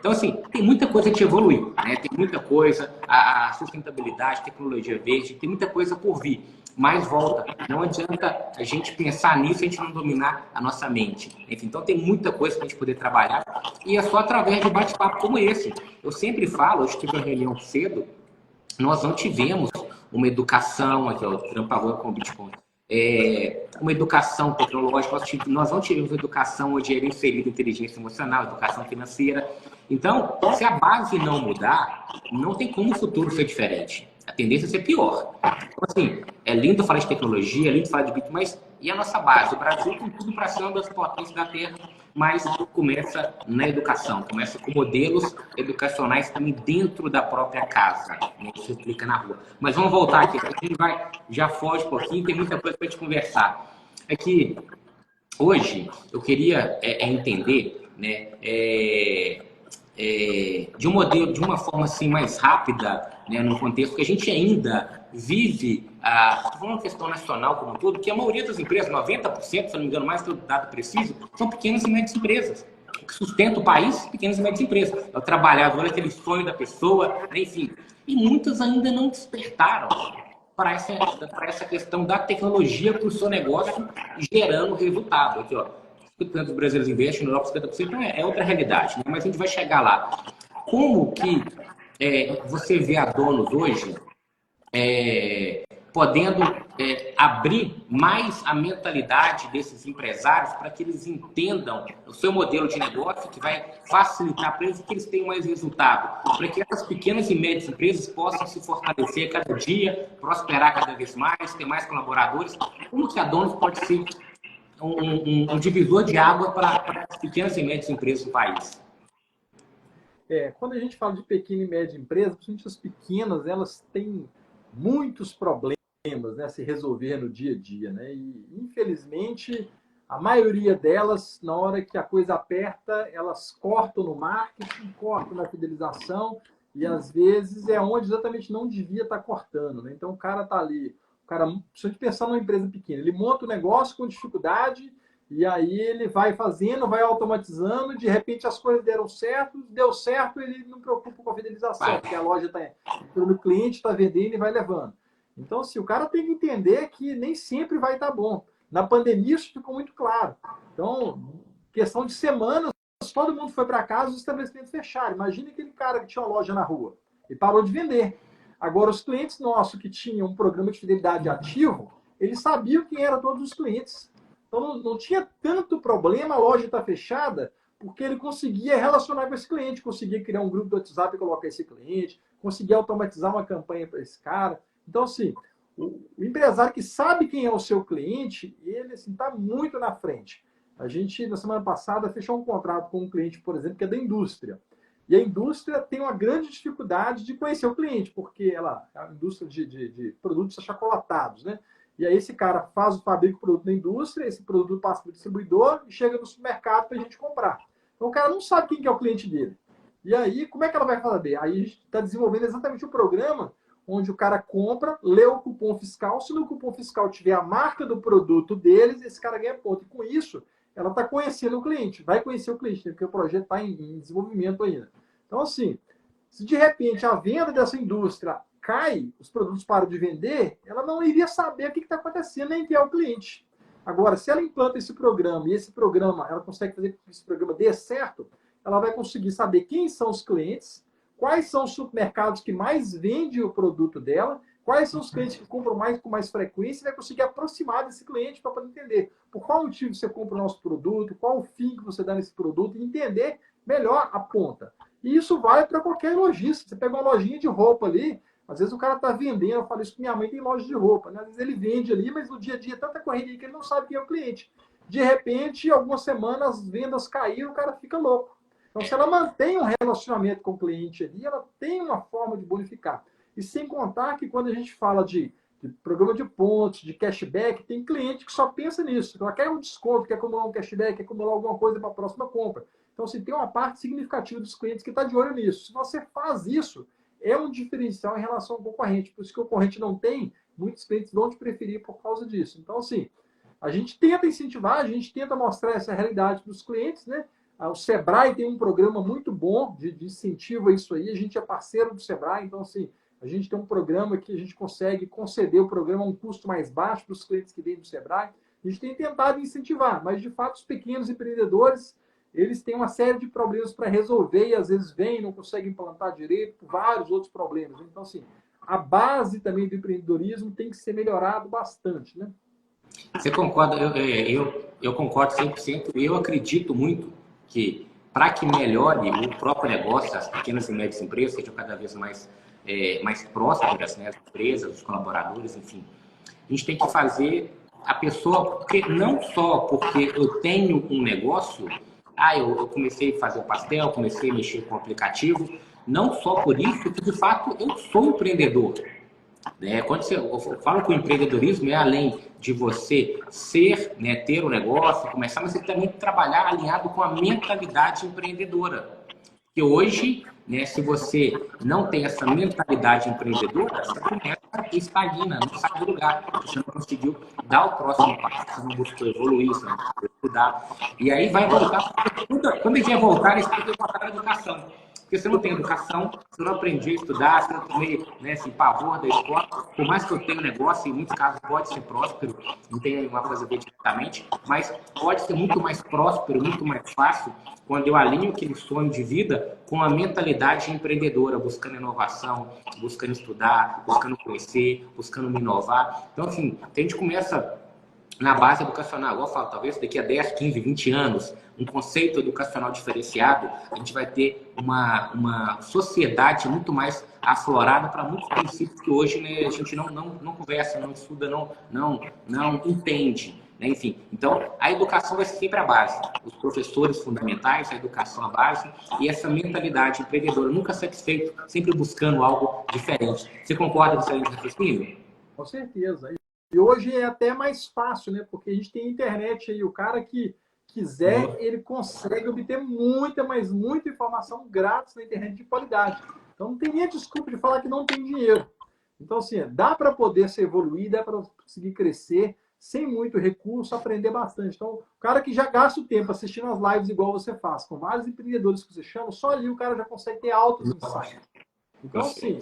Então, assim, tem muita coisa que evoluir, né? Tem muita coisa, a sustentabilidade, tecnologia verde, tem muita coisa por vir. Mas volta, não adianta a gente pensar nisso e a gente não dominar a nossa mente. Enfim, então tem muita coisa para a gente poder trabalhar e é só através de bate-papo como esse. Eu sempre falo, eu estive em uma reunião cedo, nós não tivemos uma educação, aqui ó, trampavão com o Bitcoin, uma educação tecnológica, nós não tivemos educação onde era inserida inteligência emocional, educação financeira. Então, se a base não mudar, não tem como o futuro ser diferente. A tendência é ser pior. Então, assim, é lindo falar de tecnologia, é lindo falar de Bitcoin, mas e a nossa base? O Brasil tem tudo para ser uma das potências da Terra, mas começa na educação, começa com modelos educacionais também dentro da própria casa, né? Isso explica na rua. Mas vamos voltar aqui, a gente já foge um pouquinho, tem muita coisa para a gente conversar. É que hoje eu queria entender, né, de um modelo, de uma forma assim mais rápida, né, no contexto que a gente ainda vive, por uma questão nacional como um todo, que a maioria das empresas, 90%, se não me engano, mais que o dado preciso, são pequenas e médias empresas. O que sustenta o país, pequenas e médias empresas. É o trabalhador, aquele sonho da pessoa, enfim. E muitas ainda não despertaram para essa questão da tecnologia para o seu negócio, gerando resultado. Aqui, ó. 50% dos brasileiros investem, na Europa 50%, então é outra realidade, né? Mas a gente vai chegar lá. Como que você vê a Donos hoje podendo abrir mais a mentalidade desses empresários para que eles entendam o seu modelo de negócio, que vai facilitar para eles e que eles tenham mais resultado, para que essas pequenas e médias empresas possam se fortalecer cada dia, prosperar cada vez mais, ter mais colaboradores. Como que a Donos pode ser um divisor de água para as pequenas e médias empresas do país? Quando a gente fala de pequena e média empresa, principalmente as pequenas, elas têm muitos problemas, né, a se resolver no dia a dia, né? E, infelizmente, a maioria delas, na hora que a coisa aperta, elas cortam no marketing, cortam na fidelização, e às vezes é onde exatamente não devia estar cortando, né? Então o cara está ali, se a gente pensar numa empresa pequena, ele monta o negócio com dificuldade, e aí ele vai fazendo, vai automatizando, de repente as coisas deram certo, deu certo, ele não preocupa com a fidelização, porque a loja está entrando no cliente, está vendendo e vai levando. Então, assim, o cara tem que entender que nem sempre vai estar bom. Na pandemia isso ficou muito claro. Então, questão de semanas, todo mundo foi para casa, os estabelecimentos fecharam. Imagina aquele cara que tinha uma loja na rua e parou de vender. Agora, os clientes nossos que tinham um programa de fidelidade ativo, eles sabiam quem eram todos os clientes. Então, não tinha tanto problema a loja estar fechada, porque ele conseguia relacionar com esse cliente, conseguia criar um grupo do WhatsApp e colocar esse cliente, conseguia automatizar uma campanha para esse cara. Então, assim, o empresário que sabe quem é o seu cliente, ele está muito na frente. A gente, na semana passada, fechou um contrato com um cliente, por exemplo, que é da indústria. E a indústria tem uma grande dificuldade de conhecer o cliente, porque ela é a indústria de produtos achocolatados, né? E aí esse cara faz o fabrico do produto na indústria, esse produto passa para o distribuidor e chega no supermercado para a gente comprar. Então o cara não sabe quem que é o cliente dele. E aí, como é que ela vai fazer? Aí a gente está desenvolvendo exatamente o programa onde o cara compra, lê o cupom fiscal. Se no cupom fiscal tiver a marca do produto deles, esse cara ganha ponto. E com isso, ela está conhecendo o cliente, vai conhecer o cliente, porque o projeto está em desenvolvimento ainda. Então, assim, se de repente a venda dessa indústria cai, os produtos param de vender, ela não iria saber o que está acontecendo, nem quem é o cliente. Agora, se ela implanta esse programa e esse programa, ela consegue fazer com que esse programa dê certo, ela vai conseguir saber quem são os clientes, quais são os supermercados que mais vendem o produto dela, quais são os clientes que compram mais com mais frequência, e vai conseguir aproximar desse cliente para poder entender por qual motivo você compra o nosso produto, qual o fim que você dá nesse produto, e entender melhor a ponta. E isso vale para qualquer lojista. Você pega uma lojinha de roupa ali, às vezes o cara está vendendo, eu falo isso com minha mãe, tem loja de roupa, né? Às vezes ele vende ali, mas no dia a dia é tanta correria que ele não sabe quem é o cliente. De repente, algumas semanas, as vendas caíram, o cara fica louco. Então, se ela mantém um relacionamento com o cliente ali, ela tem uma forma de bonificar. E sem contar que quando a gente fala de programa de pontos, de cashback, tem cliente que só pensa nisso. Ela quer um desconto, quer acumular um cashback, quer acumular alguma coisa para a próxima compra. Então, assim, tem uma parte significativa dos clientes que está de olho nisso. Se você faz isso, é um diferencial em relação ao concorrente. Por isso que o concorrente não tem, muitos clientes vão te preferir por causa disso. Então, assim, a gente tenta incentivar, a gente tenta mostrar essa realidade para os clientes, né? O Sebrae tem um programa muito bom de incentivo a isso aí. A gente é parceiro do Sebrae, então, assim, a gente tem um programa que a gente consegue conceder o programa a um custo mais baixo para os clientes que vêm do Sebrae. A gente tem tentado incentivar, mas, de fato, os pequenos empreendedores, eles têm uma série de problemas para resolver e, às vezes, vêm e não conseguem implantar direito por vários outros problemas. Então, assim, a base também do empreendedorismo tem que ser melhorado bastante, né? Você concorda? Eu concordo 100%. E eu acredito muito que, para que melhore o próprio negócio, as pequenas e médias empresas sejam cada vez mais prósperas, né? As empresas, os colaboradores, enfim. A gente tem que fazer a pessoa, porque não só porque eu tenho um negócio, eu comecei a fazer o pastel, comecei a mexer com o aplicativo, não só por isso, que de fato eu sou empreendedor. Quando eu falo que o empreendedorismo é além de você ser, né, ter um negócio, começar, mas você também trabalhar alinhado com a mentalidade empreendedora. Porque hoje, né, se você não tem essa mentalidade empreendedora, você começa a estagna, não sai do lugar. Você não conseguiu dar o próximo passo, você não buscou evoluir, você não buscou estudar. E aí vai voltar, quando a gente vai voltar, isso tem que voltar para a educação. Porque você não tem educação, você não aprendi a estudar, você não tem, né, esse pavor da escola. Por mais que eu tenha um negócio, em muitos casos pode ser próspero, não tem uma coisa a ver diretamente, mas pode ser muito mais próspero, muito mais fácil, quando eu alinho aquele sonho de vida com a mentalidade empreendedora, buscando inovação, buscando estudar, buscando conhecer, buscando me inovar. Então, assim, a gente começa na base educacional, igual eu falo, talvez daqui a 10, 15, 20 anos, um conceito educacional diferenciado, a gente vai ter uma sociedade muito mais aflorada para muitos princípios que hoje, né, a gente não conversa, não estuda, não entende. Né? Enfim, então a educação vai ser sempre a base. Os professores fundamentais, a educação a base e essa mentalidade empreendedora, nunca satisfeito, sempre buscando algo diferente. Você concorda com essa linha de raciocínio? Com certeza. E hoje é até mais fácil, né? Porque a gente tem internet aí. O cara que quiser, ele consegue obter muita, mas muita informação grátis na internet de qualidade. Então não tem nem a desculpa de falar que não tem dinheiro. Então, assim, dá para poder se evoluir, dá para conseguir crescer sem muito recurso, aprender bastante. Então, o cara que já gasta o tempo assistindo as lives igual você faz, com vários empreendedores que você chama, só ali o cara já consegue ter altos insights. Então, assim,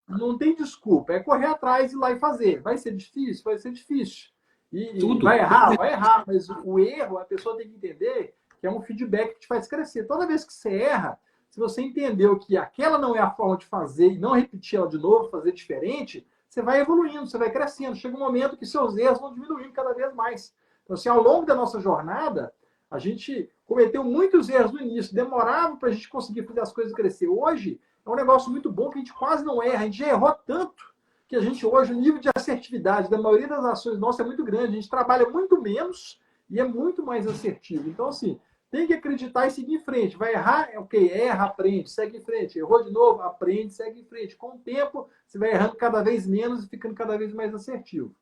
não tem desculpa, é correr atrás e ir lá e fazer. Vai ser difícil? Vai ser difícil. E vai errar? Vai errar. Mas o erro, a pessoa tem que entender que é um feedback que te faz crescer. Toda vez que você erra, se você entendeu que aquela não é a forma de fazer e não repetir ela de novo, fazer diferente, você vai evoluindo, você vai crescendo. Chega um momento que seus erros vão diminuindo cada vez mais. Então, assim, ao longo da nossa jornada, a gente cometeu muitos erros no início, demorava para a gente conseguir fazer as coisas crescer. Hoje, é um negócio muito bom que a gente quase não erra. A gente já errou tanto que a gente hoje, o nível de assertividade da maioria das ações nossas é muito grande. A gente trabalha muito menos e é muito mais assertivo. Então, assim, tem que acreditar e seguir em frente. Vai errar, ok, erra, aprende, segue em frente. Errou de novo, aprende, segue em frente. Com o tempo, você vai errando cada vez menos e ficando cada vez mais assertivo.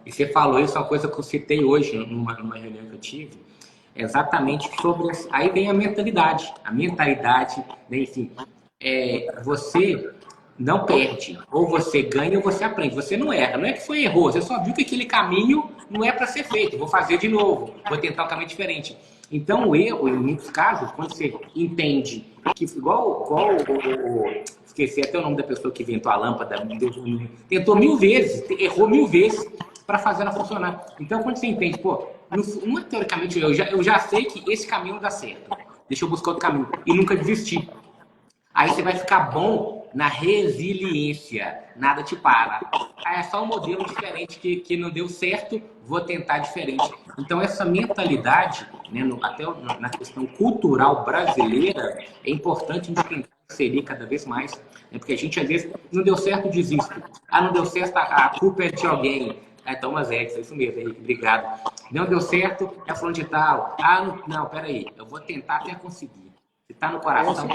E você falou isso, é uma coisa que eu citei hoje numa reunião que eu tive, exatamente sobre. Aí vem a mentalidade. A mentalidade, né, enfim, você não perde. Ou você ganha ou você aprende. Você não erra. Não é que foi errou, você só viu que aquele caminho não é para ser feito. Vou fazer de novo, vou tentar um caminho diferente. Então, o erro, em muitos casos, quando você entende que, esqueci até o nome da pessoa que inventou a lâmpada, tentou 1000 vezes, errou 1000 vezes para fazer ela funcionar. Então, quando você entende, pô, teoricamente, eu já sei que esse caminho não dá certo. Deixa eu buscar outro caminho. E nunca desistir. Aí você vai ficar bom na resiliência. Nada te para. É só um modelo diferente que não deu certo, vou tentar diferente. Então, essa mentalidade, né, até na questão cultural brasileira, é importante a gente tentar inserir cada vez mais. Né, porque a gente, às vezes, não deu certo, desiste. Ah, não deu certo, a culpa é de alguém. Thomas Edison, é isso mesmo, Henrique, obrigado. Não deu certo, é fulano de tal. Ah, não, peraí, eu vou tentar até conseguir. Se tá no coração...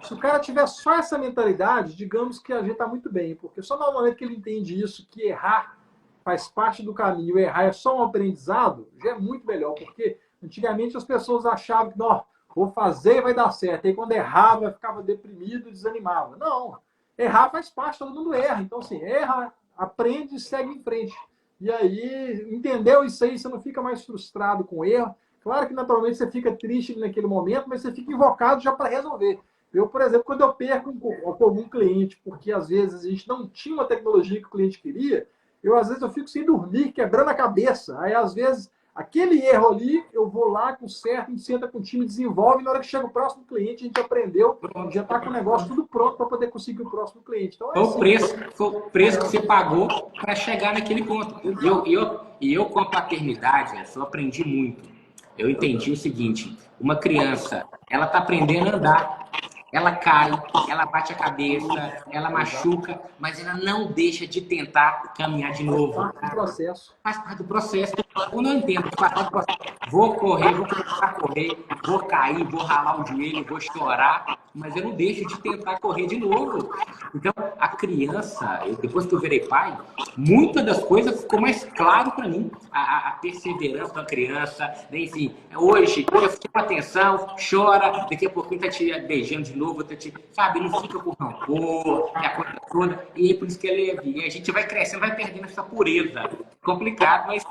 Se o cara tiver só essa mentalidade, digamos que a gente tá muito bem, porque só no momento que ele entende isso, que errar faz parte do caminho, errar é só um aprendizado, já é muito melhor, porque antigamente as pessoas achavam que, não, vou fazer e vai dar certo, aí quando errava, ficava deprimido e desanimava. Não, errar faz parte, todo mundo erra, então assim, erra, aprende e segue em frente. E aí, entendeu isso aí, você não fica mais frustrado com o erro. Claro que naturalmente você fica triste naquele momento, mas você fica invocado já para resolver. Eu, por exemplo, quando eu perco com algum cliente, porque às vezes a gente não tinha uma tecnologia que o cliente queria, às vezes eu fico sem dormir, quebrando a cabeça. Aí às vezes aquele erro ali, eu vou lá, conserto, a gente senta com o time, desenvolve, e na hora que chega o próximo cliente, a gente aprendeu, já está com o negócio tudo pronto para poder conseguir o próximo cliente. Então, foi o preço que você pagou para chegar naquele ponto. E eu com a paternidade, eu aprendi muito. Eu entendi o seguinte, uma criança, ela está aprendendo a andar. Ela cai, ela bate a cabeça, ela machuca, mas ela não deixa de tentar caminhar de novo. Faz parte do processo. Faz parte do processo. Eu não entendo, faz parte do processo. Vou correr, vou começar a correr, vou cair, vou ralar o joelho, vou chorar, mas eu não deixo de tentar correr de novo. Então, a criança, depois que eu virei pai, muitas das coisas ficou mais claro para mim. A perseverança da criança, né? Enfim, hoje, eu fico com atenção, chora, daqui a pouquinho tá te beijando de novo, sabe, não fica com rancor, a coisa toda, e é por isso que é leve. E a gente vai crescendo, vai perdendo essa pureza. Complicado, mas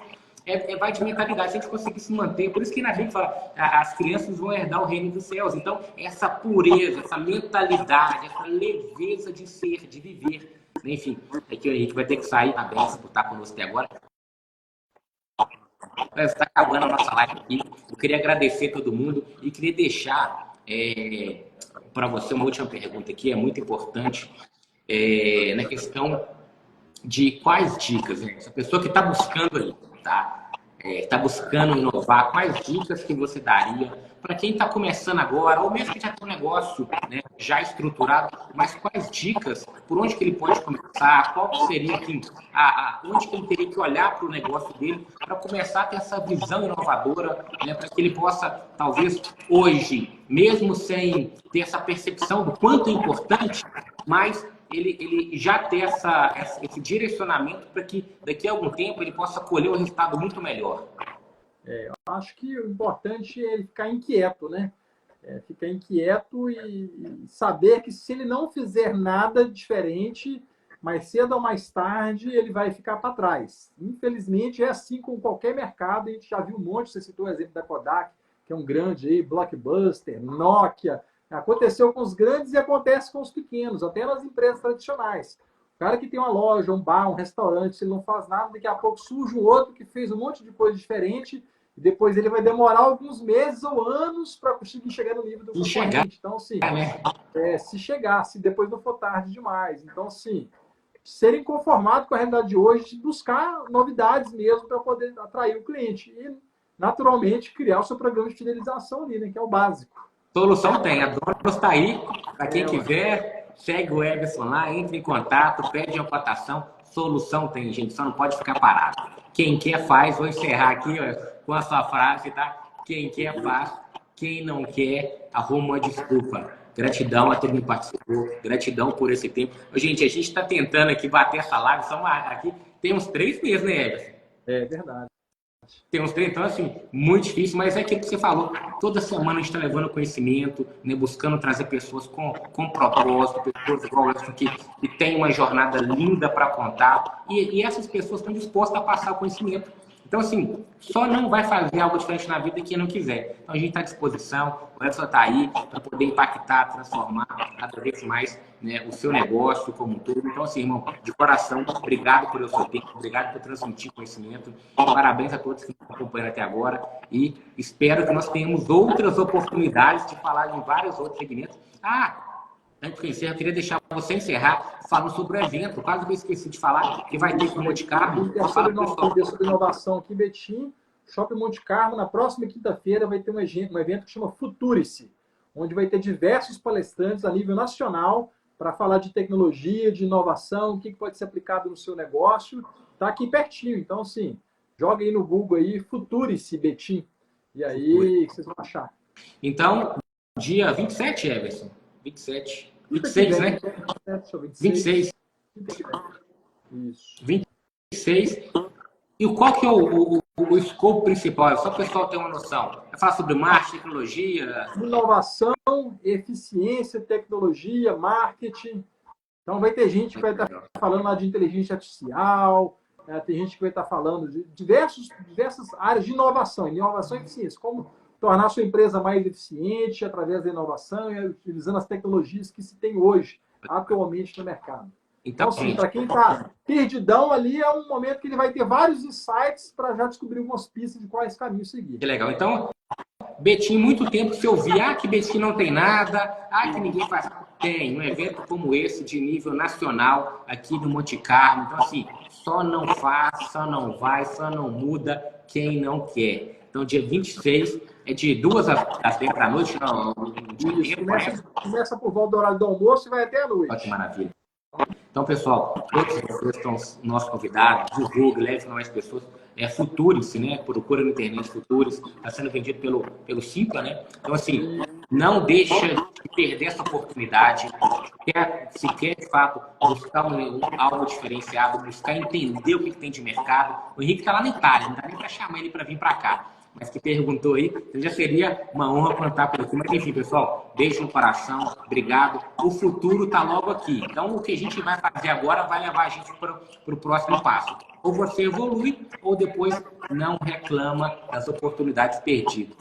vai de mentalidade, se a gente conseguir se manter. Por isso que na gente fala, as crianças vão herdar o reino dos céus. Então, essa pureza, essa mentalidade, essa leveza de ser, de viver. Enfim, aqui o Henrique vai ter que sair, tá bem, se botar conosco até agora. Está acabando a nossa live aqui. Eu queria agradecer a todo mundo e queria deixar para você uma última pergunta aqui, é muito importante, na questão de quais dicas, né? Essa pessoa que está buscando aí, tá? Está buscando inovar, quais dicas que você daria para quem está começando agora, ou mesmo que já tem um negócio, né, já estruturado, mas quais dicas, por onde que ele pode começar, qual seria, assim, onde que ele teria que olhar para o negócio dele para começar a ter essa visão inovadora, né, para que ele possa, talvez, hoje, mesmo sem ter essa percepção do quanto é importante, mas ele já ter esse direcionamento para que daqui a algum tempo ele possa colher um resultado muito melhor. Eu acho que o importante é ele ficar inquieto, né? Ficar inquieto e saber que se ele não fizer nada diferente, mais cedo ou mais tarde ele vai ficar para trás. Infelizmente é assim com qualquer mercado, a gente já viu um monte, você citou o exemplo da Kodak, que é um grande aí, Blockbuster, Nokia. Aconteceu com os grandes e acontece com os pequenos, até nas empresas tradicionais. O cara que tem uma loja, um bar, um restaurante, se ele não faz nada, daqui a pouco surge um outro que fez um monte de coisa diferente e depois ele vai demorar alguns meses ou anos para conseguir chegar no nível do concorrente. Então, assim, se depois não for tarde demais. Então, assim, serem conformados com a realidade de hoje, buscar novidades mesmo para poder atrair o cliente e, naturalmente, criar o seu programa de fidelização ali, né, que é o básico. Solução tem, a Donos está aí, para quem quiser, segue o Everson lá, entre em contato, pede uma cotação, solução tem, gente, só não pode ficar parado. Quem quer faz. Vou encerrar aqui, ó, com a sua frase, tá? Quem quer faz, quem não quer arruma uma desculpa. Gratidão a todo mundo que participou, gratidão por esse tempo. Gente, a gente está tentando aqui bater essa live, estamos aqui, tem uns 3 meses, né, Everson? É verdade. Tem uns 3, então, assim, muito difícil, mas é aquilo que você falou. Toda semana a gente está levando conhecimento, né, buscando trazer pessoas com propósito, pessoas igual essa que tem uma jornada linda para contar, e essas pessoas estão dispostas a passar o conhecimento. Então, assim, só não vai fazer algo diferente na vida quem não quiser. Então, a gente está à disposição, o Edson está aí para poder impactar, transformar cada vez mais, né, o seu negócio como um todo. Então, assim, irmão, de coração, obrigado pelo seu tempo, obrigado por transmitir conhecimento. Parabéns a todos que estão acompanhando até agora e espero que nós tenhamos outras oportunidades de falar em vários outros segmentos. Antes que eu encerre, eu queria deixar você encerrar falando sobre o evento. Quase que eu esqueci de falar que vai ter com o Monte Carlo. Sobre inovação aqui, Betim. Shopping Monte Carlo, na próxima quinta-feira, vai ter um evento que chama Futurice, onde vai ter diversos palestrantes a nível nacional para falar de tecnologia, de inovação, o que pode ser aplicado no seu negócio. Está aqui pertinho. Então, assim, joga aí no Google aí, Futurice, Betim. E aí, vocês vão achar. Então, dia 27, Everson? 27. 26, né? 26. Isso. 26. E qual que é o escopo principal? Só para o pessoal ter uma noção. É falar sobre marketing, tecnologia? Inovação, eficiência, tecnologia, marketing. Então vai ter gente que vai estar falando lá de inteligência artificial, tem gente que vai estar falando de diversas áreas de inovação e eficiência. Como tornar a sua empresa mais eficiente através da inovação e utilizando as tecnologias que se tem hoje, atualmente no mercado. Então, assim, para quem está perdidão ali, é um momento que ele vai ter vários insights para já descobrir algumas pistas de quais caminhos seguir. Que legal. Então, Betim, muito tempo se ouvia, que Betim não tem nada, que ninguém faz. Tem um evento como esse, de nível nacional, aqui no Monte Carlo. Então, assim, só não faz, só não vai, só não muda quem não quer. Então, dia 26, é de 2 às 10 da noite. Não, começa por volta do horário do almoço e vai até a noite. Olha que maravilha. Então, pessoal, todos vocês estão nossos convidados, divulgue, leve mais pessoas. Futurice, né? Procura na internet Futurice, está sendo vendido pelo Simpla, né? Então, assim, não deixa de perder essa oportunidade. Se quer, de fato, buscar algo diferenciado, buscar entender o que tem de mercado. O Henrique está lá na Itália, não dá nem para chamar ele para vir para cá. Mas que perguntou aí, então já seria uma honra contar por aqui. Mas enfim, pessoal, beijo no coração, obrigado. O futuro está logo aqui. Então, o que a gente vai fazer agora vai levar a gente para o próximo passo. Ou você evolui, ou depois não reclama das oportunidades perdidas.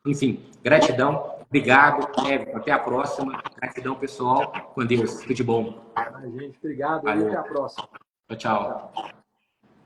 Enfim, gratidão, obrigado, até a próxima. Gratidão, pessoal. Com Deus, tudo de bom. Gente, obrigado. Valeu. Até a próxima. Tchau.